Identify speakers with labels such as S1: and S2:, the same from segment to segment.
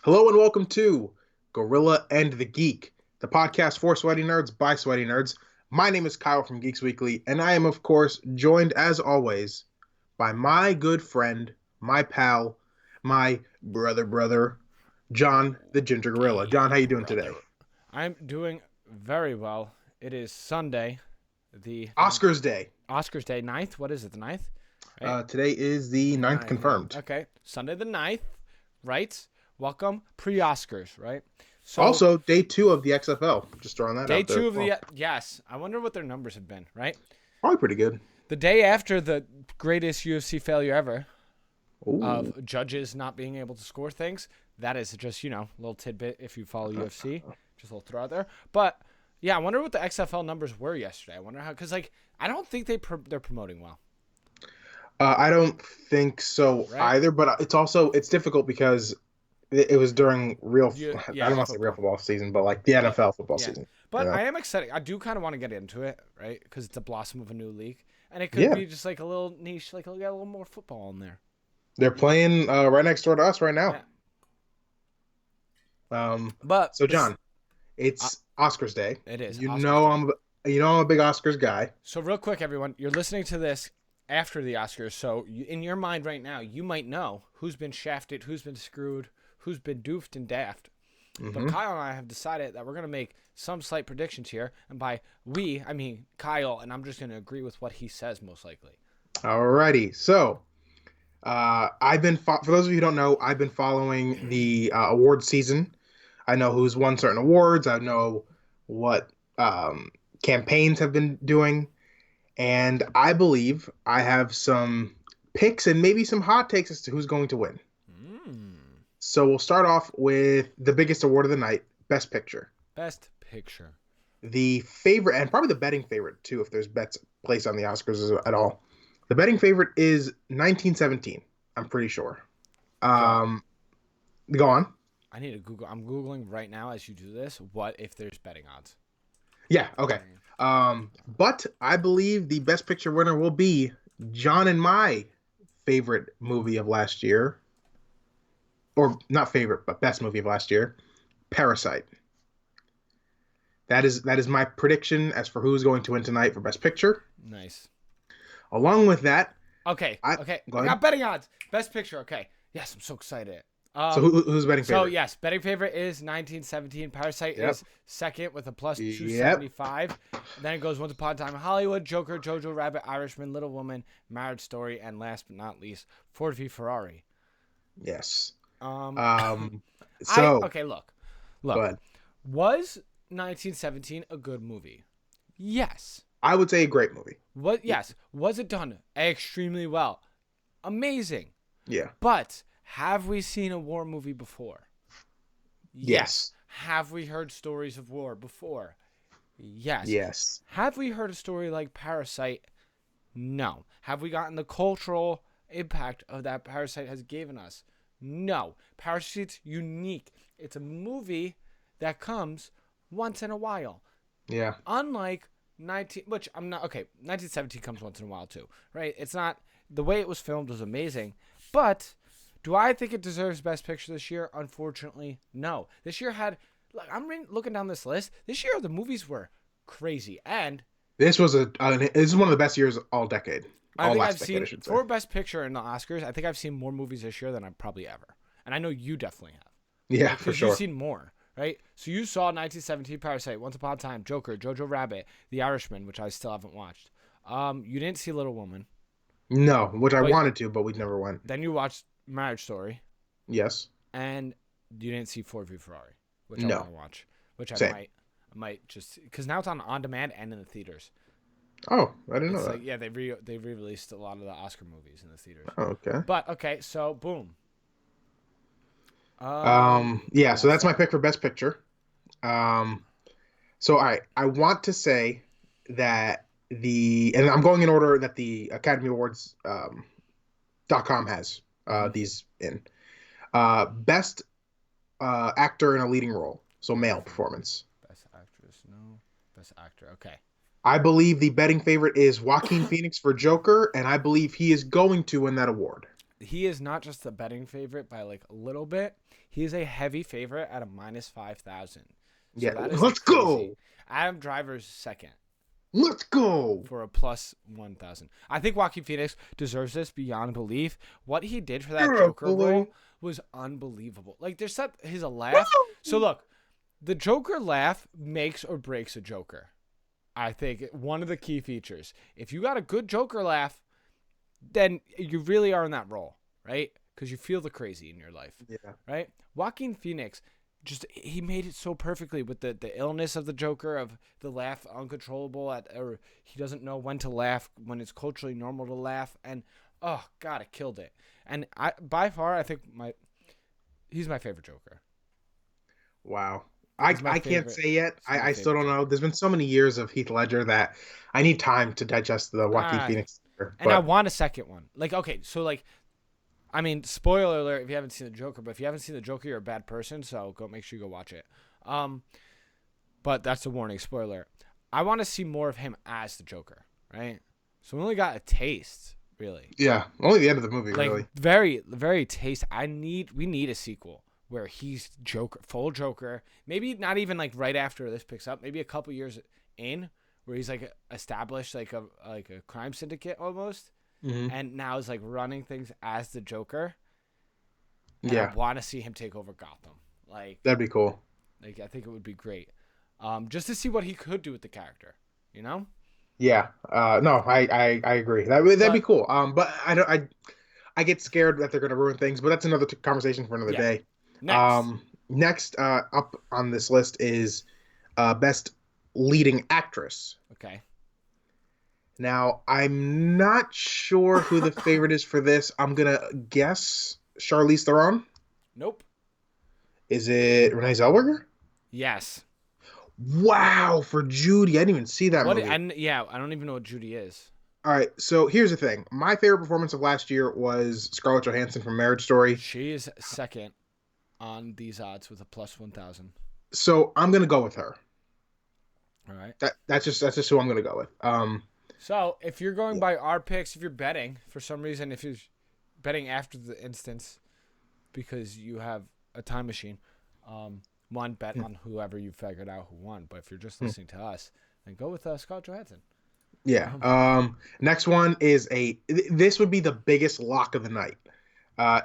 S1: Hello and welcome to Gorilla and the Geek, the podcast for sweaty nerds by sweaty nerds. My name is Kyle from Geeks Weekly, and I am, of course, joined as always by my good friend, my pal, my brother, John the Ginger Gorilla. John, how you doing today?
S2: I'm doing very well. It is Sunday, the
S1: Oscars Day.
S2: Oscars Day, 9th. What is it, the 9th?
S1: Today is the 9th confirmed.
S2: Okay, Sunday the 9th, right? Welcome, pre-Oscars, right? So
S1: Also, day 2 of the XFL. Just throwing that
S2: day
S1: out there.
S2: two of the yes. I wonder what their numbers have been, right?
S1: Probably pretty good.
S2: The day after the greatest UFC failure ever
S1: Ooh.
S2: of judges not being able to score things. That is just, a little tidbit if you follow UFC. Just a little throw out there. But, yeah, I wonder what the XFL numbers were yesterday. I wonder how, because, I don't think they're promoting well.
S1: I don't think so either, but it's difficult because it was during real, I don't want to say real football season, but like the NFL football season.
S2: But I am excited. I do kind of want to get into it, right? Because it's a blossom of a new league. And it could be just like a little niche, like we got a little more football in there.
S1: They're playing right next door to us right now.
S2: But
S1: so John, it's Oscars Day.
S2: It is.
S1: I'm a big Oscars guy.
S2: So real quick, everyone, you're listening to this after the Oscars. So in your mind right now, you might know who's been shafted, who's been screwed, who's been doofed and daft. Mm-hmm. But Kyle and I have decided that we're going to make some slight predictions here. And by we, I mean Kyle, and I'm just going to agree with what he says most likely.
S1: Alrighty. So I've been, for those of you who don't know, I've been following the award season. I know who's won certain awards. I know what campaigns have been doing. And I believe I have some picks and maybe some hot takes as to who's going to win. So we'll start off with the biggest award of the night, Best Picture.
S2: Best Picture. The
S1: favorite, and probably the betting favorite too, if there's bets placed on the Oscars at all. The betting favorite is 1917. I'm pretty sure. Go on.
S2: I need to Google. I'm Googling right now as you do this. What if there's betting odds?
S1: Yeah. Okay. But I believe the Best Picture winner will be John and my favorite movie of last year. Or not favorite, but best movie of last year, Parasite. That is my prediction as for who's going to win tonight for Best Picture.
S2: Nice.
S1: Along with that,
S2: okay. I got betting odds. Best Picture. Okay. Yes, I'm so excited.
S1: So who's betting favorite?
S2: So yes, betting favorite is 1917. Parasite is second with a plus 275. Then it goes Once Upon a Time in Hollywood, Joker, Jojo Rabbit, Irishman, Little Woman, Marriage Story, and last but not least, Ford v Ferrari.
S1: Yes.
S2: Look.
S1: Go ahead.
S2: Was 1917 a good movie? Yes.
S1: I would say a great movie.
S2: Yes. Was it done extremely well? Amazing.
S1: Yeah.
S2: But have we seen a war movie before?
S1: Yes.
S2: Have we heard stories of war before? Yes.
S1: Yes.
S2: Have we heard a story like Parasite? No. Have we gotten the cultural impact of that Parasite has given us? No. Parasite's unique. It's a movie that comes once in a while.
S1: Yeah.
S2: Unlike 1917 comes once in a while too, right? It's not, the way it was filmed was amazing, but do I think it deserves Best Picture this year? Unfortunately, no. This year had, I'm looking down this list. This year the movies were crazy, and
S1: this is one of the best years all decade.
S2: I think I've seen, for Best Picture in the Oscars, I think I've seen more movies this year than I've probably ever. And I know you definitely have.
S1: Yeah, for sure.
S2: You've seen more, right? So you saw 1917, Parasite, Once Upon a Time, Joker, Jojo Rabbit, The Irishman, which I still haven't watched. You didn't see Little Woman.
S1: No, which I wanted to, but we never went.
S2: Then you watched Marriage Story.
S1: Yes.
S2: And you didn't see Ford v Ferrari, which
S1: I
S2: want to watch. Which I might just, because now it's on demand and in the theaters.
S1: Oh, I didn't know that.
S2: Yeah, they re-released a lot of the Oscar movies in the theaters.
S1: Oh, okay.
S2: But okay, so boom.
S1: So that's my pick for Best Picture. So I want to say that and I'm going in order that the Academy Awards .com has these in. Best actor in a leading role, so male performance.
S2: Best actress, no. Best actor, okay.
S1: I believe the betting favorite is Joaquin Phoenix for Joker, and I believe he is going to win that award.
S2: he is not just a betting favorite by like a little bit. He is a heavy favorite at a -5,000. So
S1: Yeah,
S2: that is
S1: let's
S2: crazy.
S1: go.
S2: Adam Driver's second
S1: Let's go.
S2: for a +1,000. I think Joaquin Phoenix deserves this beyond belief. What he did for that
S1: You're a
S2: Joker
S1: bully.
S2: role was unbelievable. Like there's that he's a laugh. So look, the Joker laugh makes or breaks a Joker. I think one of the key features. If you got a good Joker laugh, then you really are in that role, right? Because you feel the crazy in your life,
S1: Yeah.
S2: right? Joaquin Phoenix, he made it so perfectly with the illness of the Joker, of the laugh uncontrollable, or he doesn't know when to laugh, when it's culturally normal to laugh, and oh god, it killed it. And by far, I think he's my favorite Joker.
S1: Wow.
S2: He's my
S1: I can't
S2: favorite.
S1: say yet.
S2: He's my
S1: I still
S2: favorite
S1: don't know.
S2: Joker.
S1: There's been so many years of Heath Ledger that I need time to digest the Joaquin Phoenix.
S2: And I
S1: But
S2: want a second one. Like, okay, so like, I mean, spoiler alert if you haven't seen the Joker, but if you haven't seen the Joker, you're a bad person. So make sure you go watch it. But that's a warning, spoiler. I want to see more of him as the Joker, right? So we only got a taste, really.
S1: yeah, only the end of the movie,
S2: Like
S1: really.
S2: very, very taste. We need a sequel where he's Joker, full Joker. Maybe not even like right after this picks up. Maybe a couple years in, where he's like established like a crime syndicate almost, and now is like running things as the Joker. And
S1: Yeah,
S2: I want to see him take over Gotham.
S1: that'd be cool.
S2: Like I think it would be great, just to see what he could do with the character. You know.
S1: Yeah. No, I agree. That'd be
S2: But
S1: cool. But I get scared that they're gonna ruin things. But that's another conversation for another
S2: yeah.
S1: day.
S2: Next.
S1: Next up on this list is best leading actress.
S2: Okay.
S1: Now, I'm not sure who the favorite is for this. I'm gonna guess Charlize Theron.
S2: Nope.
S1: Is it Renee Zellweger?
S2: Yes.
S1: Wow, for Judy. I didn't even see that
S2: What?
S1: movie.
S2: I don't even know what Judy is.
S1: All right, so here's the thing. My favorite performance of last year was Scarlett Johansson from Marriage Story.
S2: She is second on these odds with a +1,000.
S1: So I'm gonna go with her.
S2: All right.
S1: That's just who I'm gonna go with.
S2: So if you're going by our picks, if you're betting for some reason, if you're betting after the instance because you have a time machine, one bet on whoever you figured out who won. But if you're just listening to us, then go with Scarlett Johansson.
S1: Yeah. Next one is this would be the biggest lock of the night.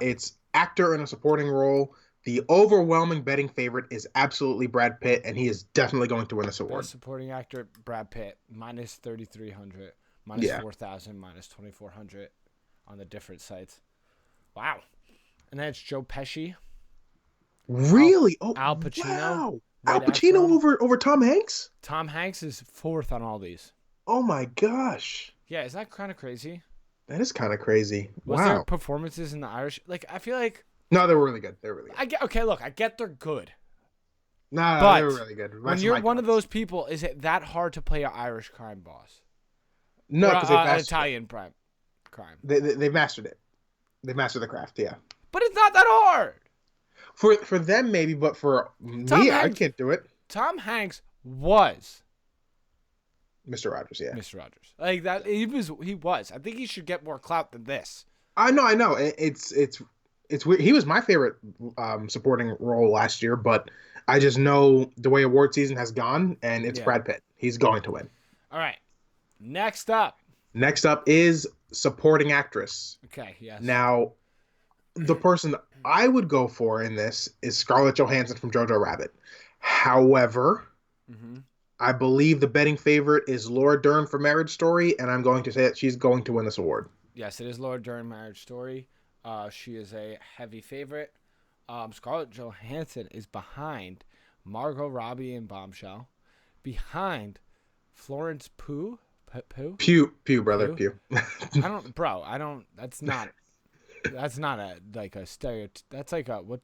S1: It's actor in a supporting role. The overwhelming betting favorite is absolutely Brad Pitt, and he is definitely going to win this award.
S2: Best supporting actor, Brad Pitt, -3,300,
S1: Yeah.
S2: -4,000, -2,400 on the different sites. Wow. And then it's Joe Pesci.
S1: Really?
S2: Al Pacino.
S1: Wow.
S2: Right
S1: Al Pacino
S2: after him.
S1: over Tom Hanks?
S2: Tom Hanks is fourth on all these.
S1: Oh my gosh.
S2: Yeah, is that kind of crazy?
S1: That is kind of crazy.
S2: Was there
S1: Wow.
S2: performances in the Irish? Like, I feel like
S1: No, they were really good. They were really good.
S2: I get they're good.
S1: No,
S2: But
S1: they were really good.
S2: When you're one of those people, is it that hard to play an Irish crime boss?
S1: No,
S2: Or
S1: because they
S2: an
S1: mastered
S2: Italian crime.
S1: they mastered it. They mastered the craft, yeah.
S2: But it's not that hard.
S1: For them maybe, but for me, I can't do it.
S2: Tom Hanks was
S1: Mr. Rogers, yeah.
S2: Mr. Rogers. Like that, he was. I think he should get more clout than this.
S1: I know. It's weird. He was my favorite supporting role last year, but I just know the way award season has gone, and it's Brad Pitt. He's going to win.
S2: All right. Next up
S1: is supporting actress.
S2: Okay, yes.
S1: Now, the person I would go for in this is Scarlett Johansson from Jojo Rabbit. However, I believe the betting favorite is Laura Dern for Marriage Story, and I'm going to say that she's going to win this award.
S2: Yes, it is Laura Dern, Marriage Story. She is a heavy favorite. Scarlett Johansson is behind Margot Robbie in Bombshell, behind Florence Pugh.
S1: Pew, brother, Pew.
S2: That's not a stereotype. That's like a what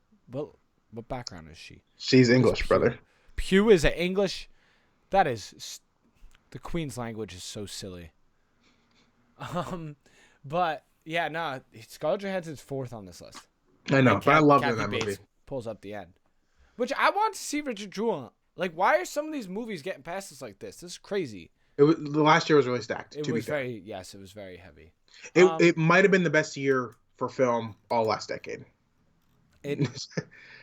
S2: background is she?
S1: She's English, brother.
S2: Pew is an English. That is, the Queen's language is so silly. But yeah, no, Scarlett Johansson's fourth on this list.
S1: I know, but I love her in
S2: Kathy
S1: that movie.
S2: Bates pulls up the end, which I want to see Richard Jewell. Like, why are some of these movies getting past us like this? This is crazy.
S1: The last year was really stacked.
S2: It was very heavy.
S1: It might have been the best year for film all last decade.
S2: It,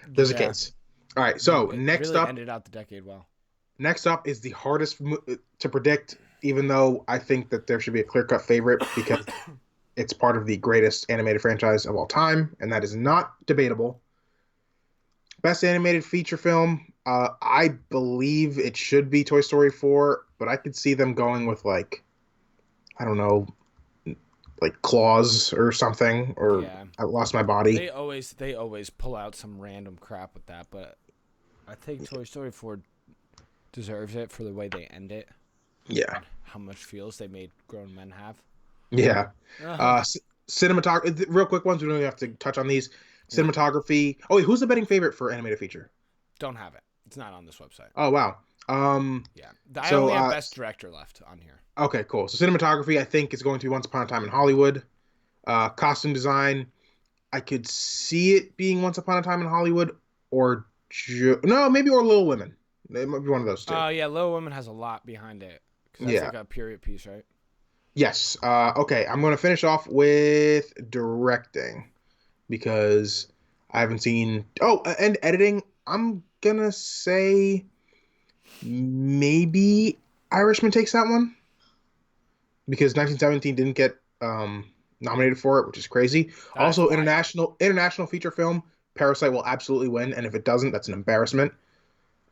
S1: There's a
S2: yeah.
S1: case. All right,
S2: No,
S1: so
S2: it really ended out the decade well.
S1: next up is the hardest to predict, even though I think that there should be a clear-cut favorite because it's part of the greatest animated franchise of all time, and that is not debatable. Best animated feature film, I believe it should be Toy Story 4, but I could see them going with like, I don't know, like Claws or something, or
S2: Yeah.
S1: I Lost My Body.
S2: They always pull out some random crap with that, but I think Toy Story 4 deserves it for the way they end it.
S1: Yeah.
S2: How much feels they made grown men have.
S1: Yeah.
S2: Uh,
S1: Cinematography, real quick ones. We don't even have to touch on these.
S2: Yeah.
S1: Cinematography. Oh, wait, who's the betting favorite for animated feature?
S2: Don't have it. It's not on this website.
S1: Oh, wow.
S2: Yeah. I
S1: So,
S2: only have Best Director left on here.
S1: Okay, cool. So cinematography, I think, is going to be Once Upon a Time in Hollywood. Costume design, I could see it being Once Upon a Time in Hollywood, or no, maybe or Little Women. It might be one of those two.
S2: Yeah, Little Women has a lot behind it. 'Cause that's like a period piece, right?
S1: Yes. Okay, I'm going to finish off with directing because I haven't seen. Oh, and editing. I'm gonna say maybe Irishman takes that one because 1917 didn't get nominated for it, which is crazy.
S2: That's
S1: Also,
S2: wild.
S1: international feature film, Parasite will absolutely win, and if it doesn't, that's an embarrassment.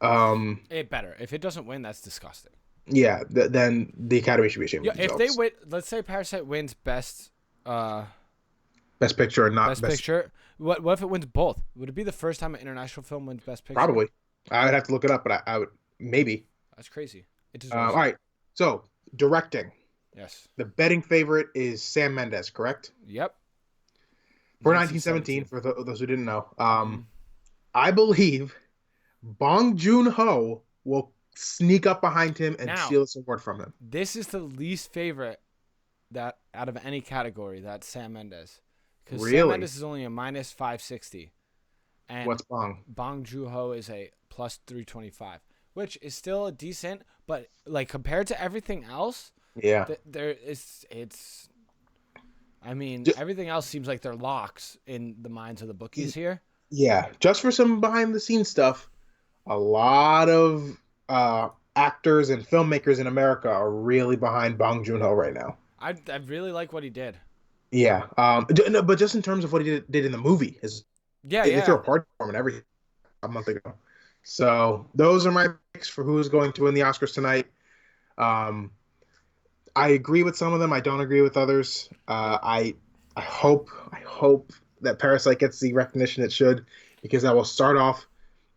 S2: It better. If it doesn't win, that's disgusting.
S1: Yeah, then the Academy should be ashamed
S2: Yeah,
S1: of
S2: if
S1: themselves.
S2: they win, let's say Parasite wins best
S1: Best Picture and not
S2: best picture. What if it wins both? Would it be the first time an international film wins best picture?
S1: Probably. I would have to look it up, but I would maybe.
S2: That's crazy. It deserves
S1: All
S2: it.
S1: right, so directing.
S2: Yes.
S1: The betting favorite is Sam Mendes, correct?
S2: Yep.
S1: For 1917, for those who didn't know.
S2: Mm-hmm.
S1: I believe Bong Joon-ho will sneak up behind him and steal this award from him.
S2: This is the least favorite that out of any category. That's Sam Mendes. Because Sam Mendes is only a minus 560. And
S1: what's Bong?
S2: Bong Joon-ho is a plus 325, which is still a decent, but like compared to everything else,
S1: yeah,
S2: it's. I mean, everything else seems like they're locks in the minds of the bookies here.
S1: Yeah, just for some behind the scenes stuff, a lot of actors and filmmakers in America are really behind Bong Joon-ho right now.
S2: I really like what he did.
S1: Yeah, no, but just in terms of what he did in the movie, they threw a party for him and everything a month ago. So those are my picks for who's going to win the Oscars tonight. I agree with some of them. I don't agree with others. I hope that Parasite gets the recognition it should, because that will start off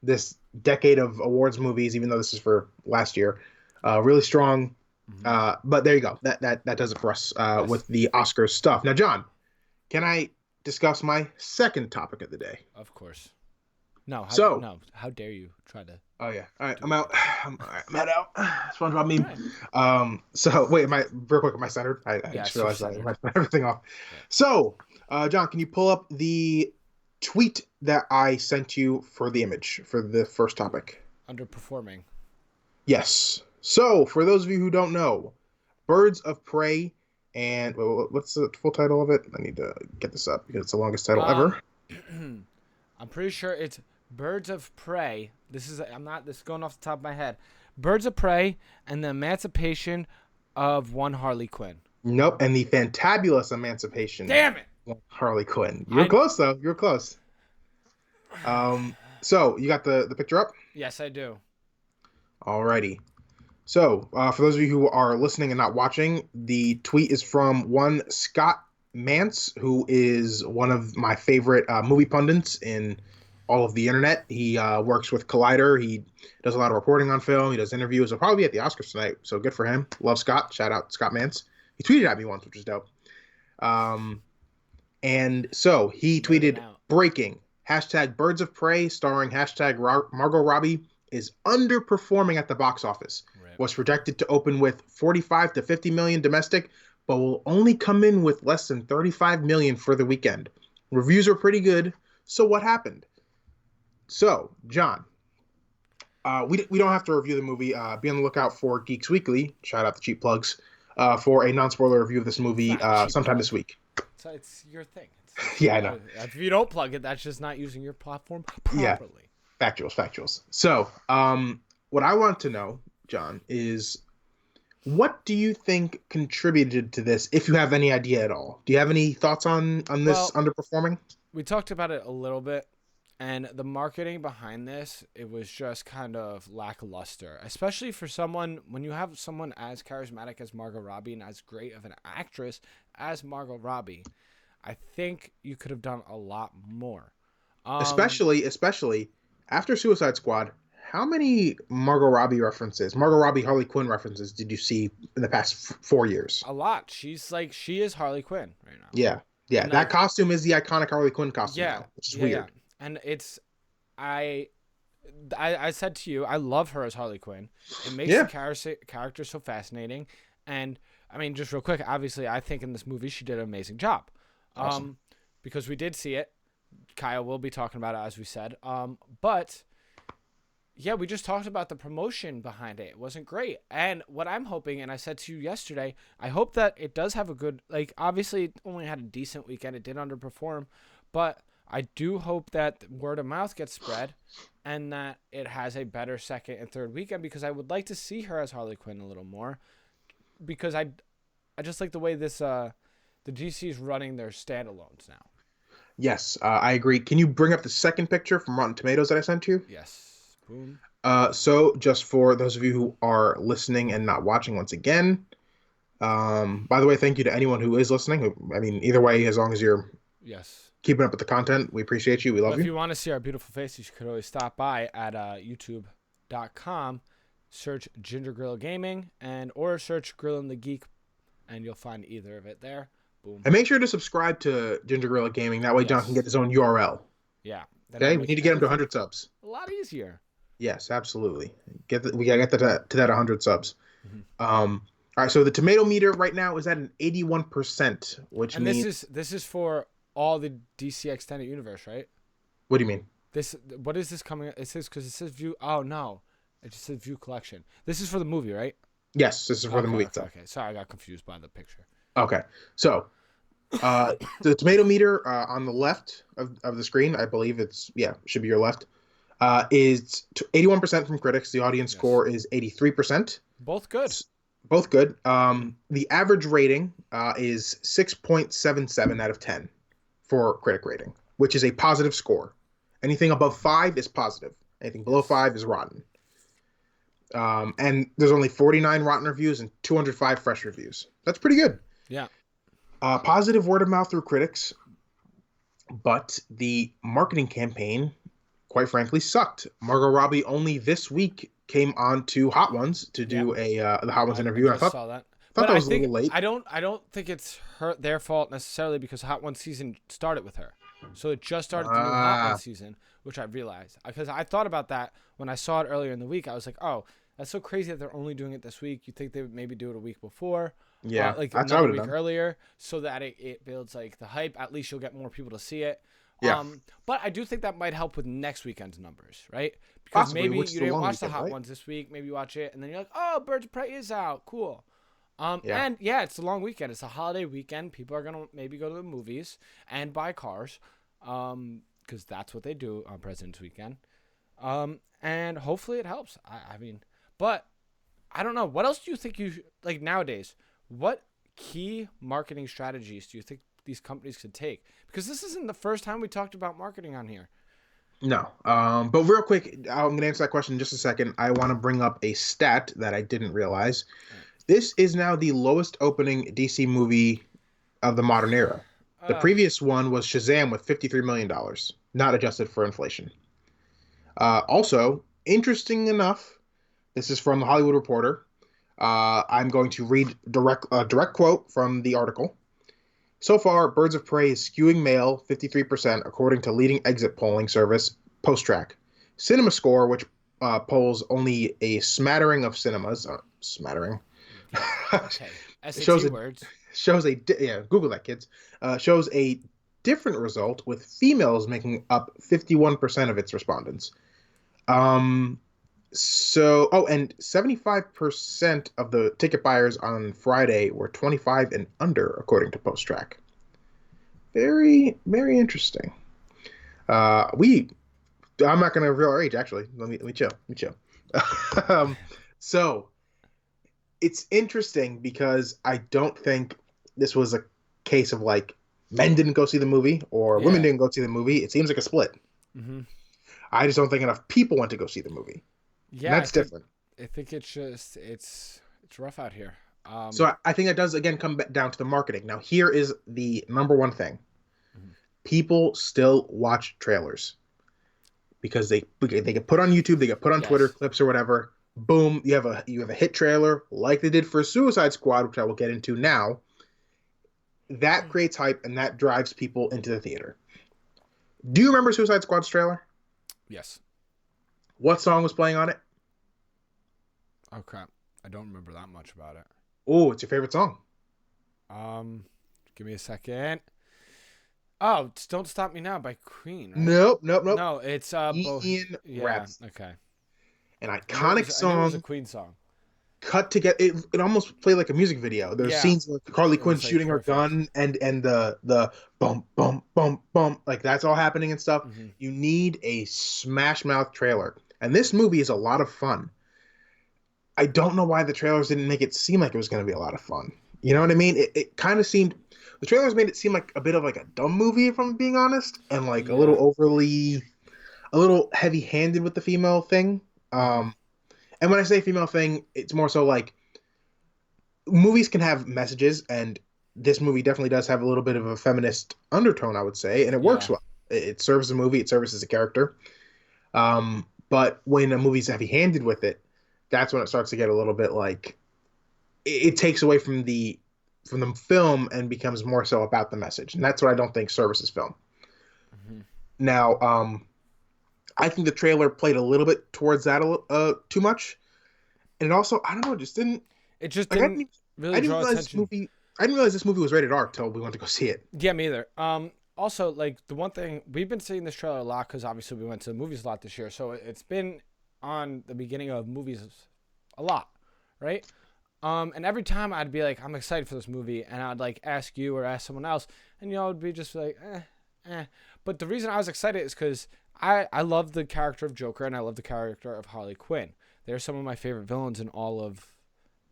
S1: this decade of awards movies, even though this is for last year, really strong. But there you go. That does it for us with the Oscars stuff. Now, John, can I discuss my second topic of the day?
S2: Of course. No. How dare you try to?
S1: Oh yeah. All right. I'm out. I'm out. SpongeBob meme. So wait, real quick? Am I centered? I just realized that. I might put everything off. Yeah. So, John, can you pull up the tweet that I sent you for the image for the first topic?
S2: Underperforming.
S1: Yes. So, for those of you who don't know, Birds of Prey, and what's the full title of it? I need to get this up because it's the longest title ever.
S2: I'm pretty sure it's Birds of Prey. This is going off the top of my head. Birds of Prey and the Emancipation of One Harley Quinn.
S1: Nope, and the Fantabulous Emancipation.
S2: Damn it!
S1: Of Harley Quinn. You're close though. You're close. So you got the picture up?
S2: Yes, I do.
S1: Alrighty. So, for those of you who are listening and not watching, the tweet is from one Scott Mance, who is one of my favorite movie pundits in all of the internet. He works with Collider. He does a lot of reporting on film. He does interviews. He'll probably be at the Oscars tonight, so good for him. Love Scott. Shout out Scott Mance. He tweeted at me once, which is dope. And so he tweeted, breaking, #Birds of Prey starring #Margot Robbie is underperforming at the box office. Right. Was projected to open with 45 to 50 million domestic, but will only come in with less than 35 million for the weekend. Reviews are pretty good. So what happened? So, John, we don't have to review the movie. Be on the lookout for Geeks Weekly. Shout out the cheap plugs for a non-spoiler review of this movie sometime this week.
S2: So it's your thing. It's
S1: Yeah, I know.
S2: If you don't plug it, that's just not using your platform
S1: Yeah,
S2: properly.
S1: factuals. So, what I want to know, John, is what do you think contributed to this, if you have any idea at all? Do you have any thoughts on this
S2: Well,
S1: underperforming?
S2: we talked about it a little bit, and the marketing behind this, it was just kind of lackluster, especially for someone when you have someone as charismatic as Margot Robbie and as great of an actress as Margot Robbie. I think you could have done a lot more. Um,
S1: Especially after Suicide Squad. How many Margot Robbie Harley Quinn references did you see in the past 4 years?
S2: a lot. She is Harley Quinn right now,
S1: Yeah, yeah.
S2: and
S1: That
S2: like,
S1: costume is the iconic Harley Quinn costume
S2: yeah,
S1: now, which is
S2: yeah,
S1: weird.
S2: and it's I I said to you, I love her as Harley Quinn. It makes the
S1: Yeah,
S2: character so fascinating. And I mean, just real quick, obviously, I think in this movie she did an amazing job.
S1: awesome.
S2: Because we did see it. Kyle will be talking about it as we said. But yeah, we just talked about the promotion behind it. It wasn't great. And what I'm hoping, and I said to you yesterday, I hope that it does have a good, like, obviously it only had a decent weekend. It did underperform, but I do hope that word of mouth gets spread and that it has a better second and third weekend, because I would like to see her as Harley Quinn a little more, because I just like the way the DC is running their standalones now.
S1: Yes, I agree. Can you bring up the second picture from Rotten Tomatoes that I sent you?
S2: Yes. Boom.
S1: So just for those of you who are listening and not watching, once again, by the way, thank you to anyone who is listening. I mean, either way, as long as you're
S2: Yes.
S1: keeping up with the content, we appreciate you. We
S2: But
S1: love
S2: if
S1: you.
S2: you want to see our beautiful faces, you could always stop by at youtube.com, search Ginger Grill Gaming, or search Grill and the Geek, and you'll find either of it there. Boom.
S1: And make sure to subscribe to Ginger Gorilla Gaming. That way, John can get
S2: Yes.
S1: his own URL.
S2: Yeah. Then it'll
S1: Okay, we
S2: make
S1: need to get him to
S2: everything
S1: 100 subs.
S2: a lot easier.
S1: Yes, absolutely. We gotta get to that 100 subs.
S2: Mhm.
S1: All right. So the tomato meter right now is at an 81%, which
S2: And
S1: means
S2: this is for all the DC Extended Universe, right?
S1: what do you mean?
S2: This what is this coming? It says, because it says view. Oh no, it just says view collection. This is for the movie, right?
S1: Yes, this is for the movie itself.
S2: Okay. Sorry, I got confused by the picture.
S1: Okay. So the tomato meter on the left of the screen, I believe should be your left, is 81% from critics. The audience
S2: Yes.
S1: score is 83%.
S2: Both good.
S1: Both good. The average rating is 6.77 out of 10 for critic rating, which is a positive score. Anything above 5 is positive. Anything below
S2: Yes.
S1: 5 is rotten. And there's only 49 rotten reviews and 205 fresh reviews. That's pretty good.
S2: Yeah.
S1: Positive word of mouth through critics, but the marketing campaign, quite frankly, sucked. Margot Robbie only this week came on to Hot Ones to
S2: Yeah.
S1: do the Hot Ones
S2: I
S1: interview. I
S2: just
S1: thought
S2: saw that.
S1: thought
S2: But
S1: that
S2: I
S1: was a
S2: think
S1: little late.
S2: I don't think it's their fault necessarily, because Hot One season started with her. So it just started the new Hot One
S1: Ah,
S2: season, which I realized, because I thought about that when I saw it earlier in the week. I was like, oh, that's so crazy that they're only doing it this week. You think they would maybe do it a week before,
S1: yeah,
S2: like
S1: that's what I
S2: another
S1: would have
S2: week
S1: done.
S2: earlier, so that it builds like the hype. At least you'll get more people to see it.
S1: Yeah,
S2: But I do think that might help with next weekend's numbers, right? Because
S1: possibly,
S2: maybe
S1: which is
S2: you
S1: a
S2: didn't
S1: long
S2: watch the
S1: weekend,
S2: Hot
S1: right?
S2: Ones this week. Maybe you watch it, and then you're like, oh, Birds of Prey is out. Cool.
S1: Yeah,
S2: And yeah, it's a long weekend. It's a holiday weekend. People are gonna maybe go to the movies and buy cars, because that's what they do on President's Weekend. And hopefully it helps. I mean, but I don't know. What else do you think like nowadays? What key marketing strategies do you think these companies could take? Because this isn't the first time we talked about marketing on here.
S1: no. But real quick, I'm gonna answer that question in just a second. I want to bring up a stat that I didn't realize. This is now the lowest opening DC movie of the modern era. The
S2: Uh,
S1: previous one was Shazam with $53 million, not adjusted for inflation. Also, interesting enough, this is from the Hollywood Reporter. I'm going to read direct quote from the article. So far, Birds of Prey is skewing male 53%, according to leading exit polling service PostTrack. CinemaScore, which polls only a smattering of cinemas, smattering,
S2: yeah. Okay.
S1: shows
S2: SAT
S1: a
S2: words.
S1: Google that, kids. Shows a different result, with females making up 51% of its respondents. And 75% of the ticket buyers on Friday were 25 and under, according to PostTrack. Very, very interesting. We I'm not gonna reveal our age actually. Let me chill. Let me chill. um, so it's interesting because I don't think this was a case of like men didn't go see the movie or women
S2: Yeah.
S1: didn't go see the movie. It seems like a split.
S2: Hmm.
S1: I just don't think enough people went to go see the movie. And
S2: Yeah,
S1: that's different.
S2: I think it's just it's rough out here.
S1: So I think that does again come back down to the marketing. Now here is the number one thing.
S2: Mhm.
S1: People still watch trailers because they get put on YouTube, they get put on Twitter
S2: Yes.
S1: clips or whatever. Boom, you have a hit trailer like they did for Suicide Squad, which I will get into now. That creates hype and that drives people into the theater. Do you remember Suicide Squad's trailer?
S2: Yes.
S1: What song was playing on it?
S2: Oh crap. I don't remember that much about it.
S1: Oh, it's your favorite song.
S2: Um, Give me a second. Oh, it's "Don't Stop Me Now" by Queen, right?
S1: Nope, nope, nope.
S2: No, it's
S1: Bohemian
S2: Yeah.
S1: Rhapsody,
S2: Okay.
S1: an
S2: I knew it
S1: iconic
S2: was. I knew it was a
S1: song
S2: Queen song.
S1: cut together. It almost played like a music video. There's
S2: Yeah.
S1: scenes like Harley
S2: It
S1: Quinn
S2: was like
S1: shooting her
S2: perfect.
S1: gun and the bump bump bump bump like that's all happening and stuff.
S2: Hmm.
S1: You need a smash mouth trailer, and this movie is a lot of fun. I don't know why the trailers didn't make it seem like it was going to be a lot of fun. You know what I mean? It kind of seemed the trailers made it seem like a bit of like a dumb movie, if I'm being honest, and like
S2: Yeah.
S1: a little heavy-handed with the female thing.
S2: Hmm.
S1: And when I say female thing, it's more so like movies can have messages, and this movie definitely does have a little bit of a feminist undertone, I would say, and it works
S2: Yeah.
S1: well. It serves the movie, it serves as a character. But when a movie's heavy-handed with it, that's when it starts to get a little bit like it takes away from the film and becomes more so about the message, and that's what I don't think services film.
S2: Hmm.
S1: Now, I think the trailer played a little bit towards that too much, and it also I don't know, just didn't
S2: It just
S1: like
S2: didn't
S1: I
S2: really
S1: didn't
S2: draw
S1: realize this
S2: attention.
S1: movie. I didn't realize this movie was rated R till we went to go see it.
S2: Yeah, me either. Also, like the one thing we've been seeing this trailer a lot because obviously we went to the movies a lot this year, so it's been on the beginning of movies a lot, right? And every time I'd be like, I'm excited for this movie, and I'd like ask you or ask someone else, and it'd be just like, eh. But the reason I was excited is because I love the character of Joker and I love the character of Harley Quinn. They're some of my favorite villains in all of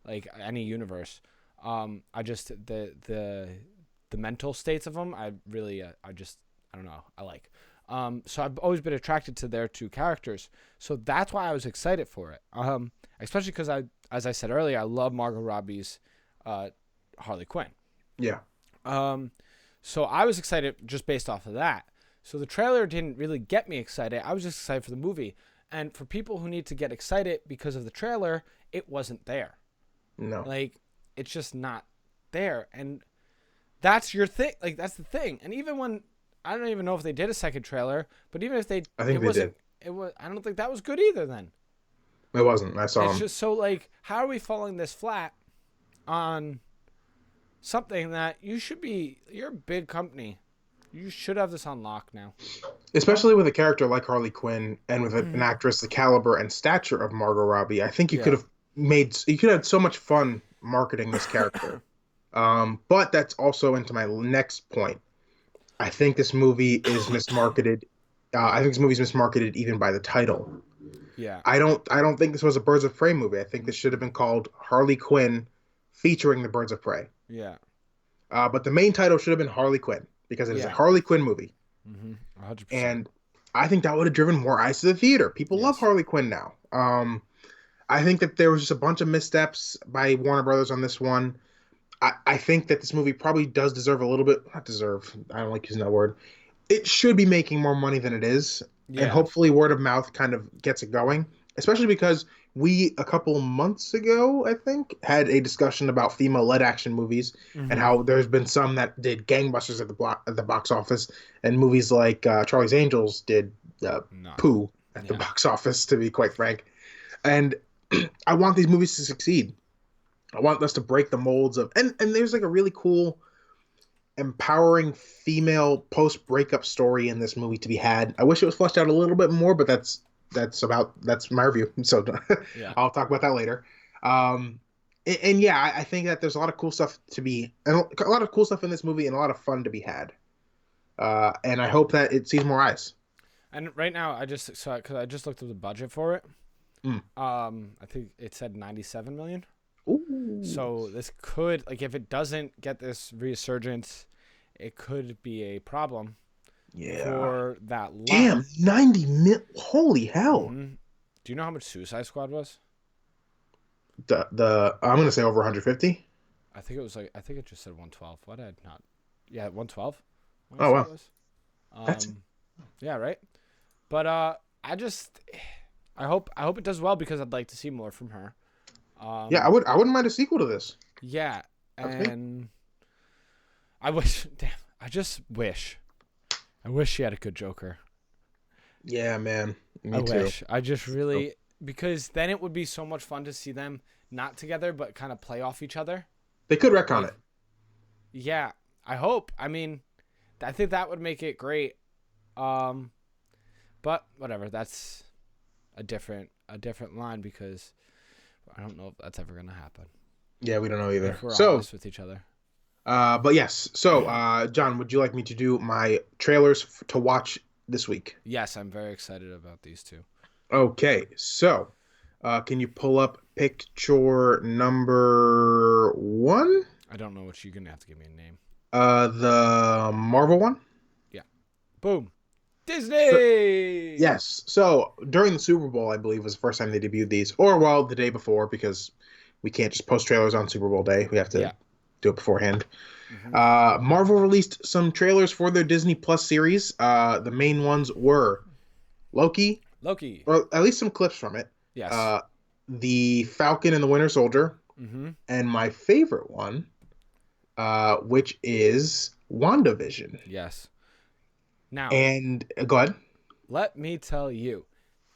S2: like any universe. I just the mental states of them. I really I don't know. I like. So I've always been attracted to their two characters. So that's why I was excited for it. Especially because as I said earlier, I love Margot Robbie's uh, Harley Quinn.
S1: Yeah,
S2: Um, so I was excited just based off of that. So the trailer didn't really get me excited. I was just excited for the movie. And for people who need to get excited because of the trailer, it wasn't there.
S1: no,
S2: Like, it's just not there. And that's your thing. Like, that's the thing. And even when, I don't even know if they did a second trailer, but even if
S1: I think they did.
S2: I don't think that was good either then.
S1: It wasn't. I saw
S2: It's
S1: him.
S2: just so, like, how are we falling this flat on something that you're a big company. You should have this on lock now.
S1: Especially with a character like Harley Quinn and with an actress the caliber and stature of Margot Robbie. I think
S2: Yeah.
S1: you could have had so much fun marketing this character. But that's also into my next point. I think this movie is mismarketed. I think this movie is mismarketed even by the title.
S2: Yeah.
S1: I don't think this was a Birds of Prey movie. I think this should have been called Harley Quinn featuring the Birds of Prey.
S2: Yeah.
S1: But the main title should have been Harley Quinn because it is a
S2: Yeah.
S1: Harley Quinn movie.
S2: 100%.
S1: And I think that would have driven more eyes to the theater. People love
S2: Yes.
S1: Harley Quinn now. I think that there was just a bunch of missteps by Warner Brothers on this one. I think that this movie probably does deserve a little bit, not deserve, I don't like using that word. It should be making more money than it is. And
S2: Yeah.
S1: hopefully word of mouth kind of gets it going, especially because we, a couple months ago, I think, had a discussion about female-led action movies and
S2: Mm-hmm.
S1: how there's been some that did gangbusters at the box office, and movies like Charlie's Angels did
S2: Not.
S1: poo at the
S2: Yeah.
S1: box office, to be quite frank. And I want these movies to succeed. I want us to break the molds of and there's like a really cool empowering female post breakup story in this movie to be had. I wish it was fleshed out a little bit more, but that's my review. So
S2: Yeah.
S1: I'll talk about that later. Yeah, I think that there's a lot of cool stuff to be and a lot of cool stuff in this movie and a lot of fun to be had. and I hope that it sees more eyes.
S2: And right now, I just saw because I just looked at the budget for it.
S1: Mm.
S2: I think it said 97 million.
S1: Ooh,
S2: So this could, like, if it doesn't get this resurgence, it could be a problem
S1: yeah.
S2: for that line.
S1: Damn, 90 mil. Holy hell.
S2: Do you know how much Suicide Squad was?
S1: The I'm gonna say over 150.
S2: I think it was like, I think it just said 112. What did I not? Yeah, 112. I want to
S1: Oh
S2: say
S1: wow,
S2: it was.
S1: that's
S2: Yeah, right. But I just, I hope it does well because I'd like to see more from her.
S1: yeah. I wouldn't mind a sequel to this.
S2: Yeah,
S1: That's me.
S2: and I wish. Damn, I wish she had a good Joker.
S1: Yeah, man.
S2: I
S1: Me too.
S2: wish. I just really, because then it would be so much fun to see them not together but kind of play off each other.
S1: They could retcon
S2: Like,
S1: it.
S2: yeah, I hope. I mean, I think that would make it great. Um, but whatever. That's a different line because I don't know if that's ever gonna happen.
S1: Yeah, we don't know either.
S2: If we're
S1: So,
S2: honest with each other.
S1: but yes. So, John, would you like me to do my trailers to watch this week?
S2: Yes, I'm very excited about these two.
S1: Okay. So, can you pull up picture number one?
S2: I don't know what you're gonna have to give me a name.
S1: The Marvel one.
S2: Yeah. Boom.
S1: So,
S2: Disney.
S1: yes. So during the Super Bowl, I believe was the first time they debuted these, or well, the day before because we can't just post trailers on Super Bowl day. We have to
S2: Yeah.
S1: do it beforehand.
S2: Mm-hmm.
S1: Marvel released some trailers for their Disney Plus series. The main ones were Loki,
S2: Loki.
S1: or at least some clips from it.
S2: Yes.
S1: Uh, the Falcon and the Winter Soldier,
S2: Mm-hmm.
S1: and my favorite one, which is WandaVision.
S2: Yes. Now,
S1: And go ahead.
S2: let me tell you,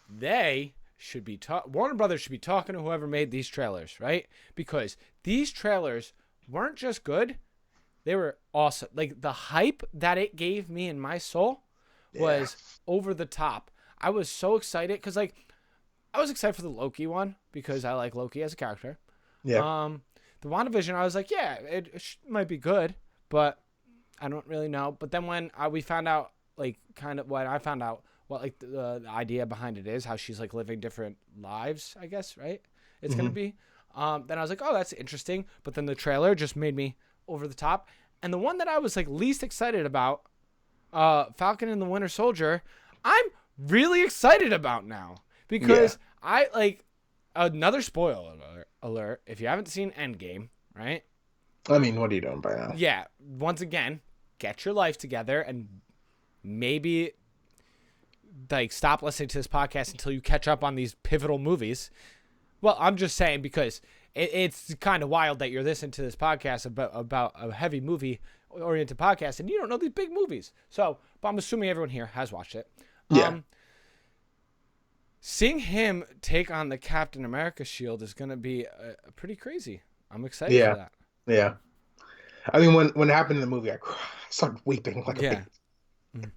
S2: they should be Warner Brothers should be talking to whoever made these trailers, right? Because these trailers weren't just good, they were awesome. Like the hype that it gave me in my soul was over the top. I was so excited because like I was excited for the Loki one because I like Loki as a character.
S1: Yeah.
S2: The WandaVision, I was like, yeah, it might be good, but I don't really know. But then when we found out, like, kind of what I found out, what like the idea behind it is, how she's like living different lives, I guess, right? It's gonna be. Then I was like, oh, that's interesting. But then the trailer just made me over the top. And the one that I was like least excited about, Falcon and the Winter Soldier, I'm really excited about now because I like another spoiler alert. If you haven't seen Endgame, right?
S1: I mean, what are you doing by now?
S2: Yeah. Once again, get your life together and maybe like stop listening to this podcast until you catch up on these pivotal movies. Well, I'm just saying because it's kind of wild that you're listening to this podcast about a heavy movie oriented podcast and you don't know these big movies. So, but I'm assuming everyone here has watched it.
S1: Yeah.
S2: Seeing him take on the Captain America shield is going to be pretty crazy. I'm excited
S1: Yeah.
S2: for that.
S1: Yeah. I mean, when it happened in the movie, I started weeping like a
S2: Yeah.
S1: baby.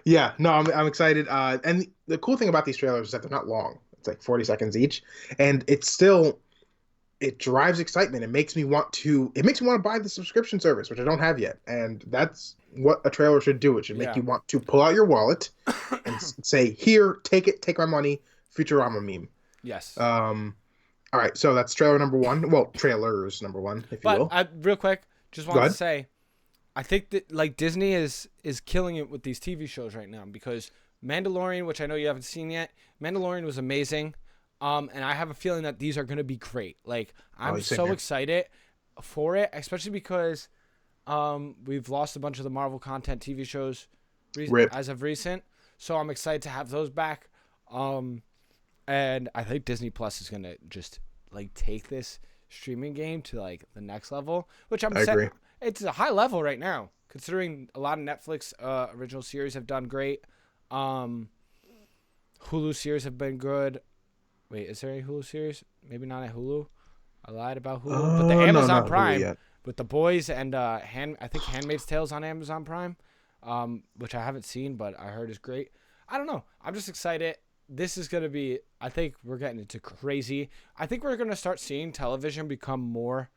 S1: Yeah. No, I'm excited. And the cool thing about these trailers is that they're not long. It's like 40 seconds each, and it drives excitement. It makes me want to buy the subscription service, which I don't have yet. And that's what a trailer should do. It should make you want to pull out your wallet and say, "Here, take it, take my money." Futurama meme.
S2: Yes.
S1: All right, so that's trailer number one. Well, trailers number one, if you will.
S2: But real quick, just wanted to say, I think that like Disney is killing it with these TV shows right now because Mandalorian, which I know you haven't seen yet, Mandalorian was amazing. And I have a feeling that these are going to be great. Like I'm so excited for it, especially because we've lost a bunch of the Marvel content TV shows as of recent. So I'm excited to have those back. And I think Disney Plus is going to just like take this streaming game to like the next level, which I agree. It's a high level right now, considering a lot of Netflix original series have done great. Hulu series have been good. Wait, is there any Hulu series? Maybe not at Hulu. I lied about Hulu, but the Amazon Prime with The Boys and I think Handmaid's Tale's on Amazon Prime, which I haven't seen, but I heard is great. I don't know. I'm just excited. This is going to be, I think we're getting into crazy. I think we're going to start seeing television become more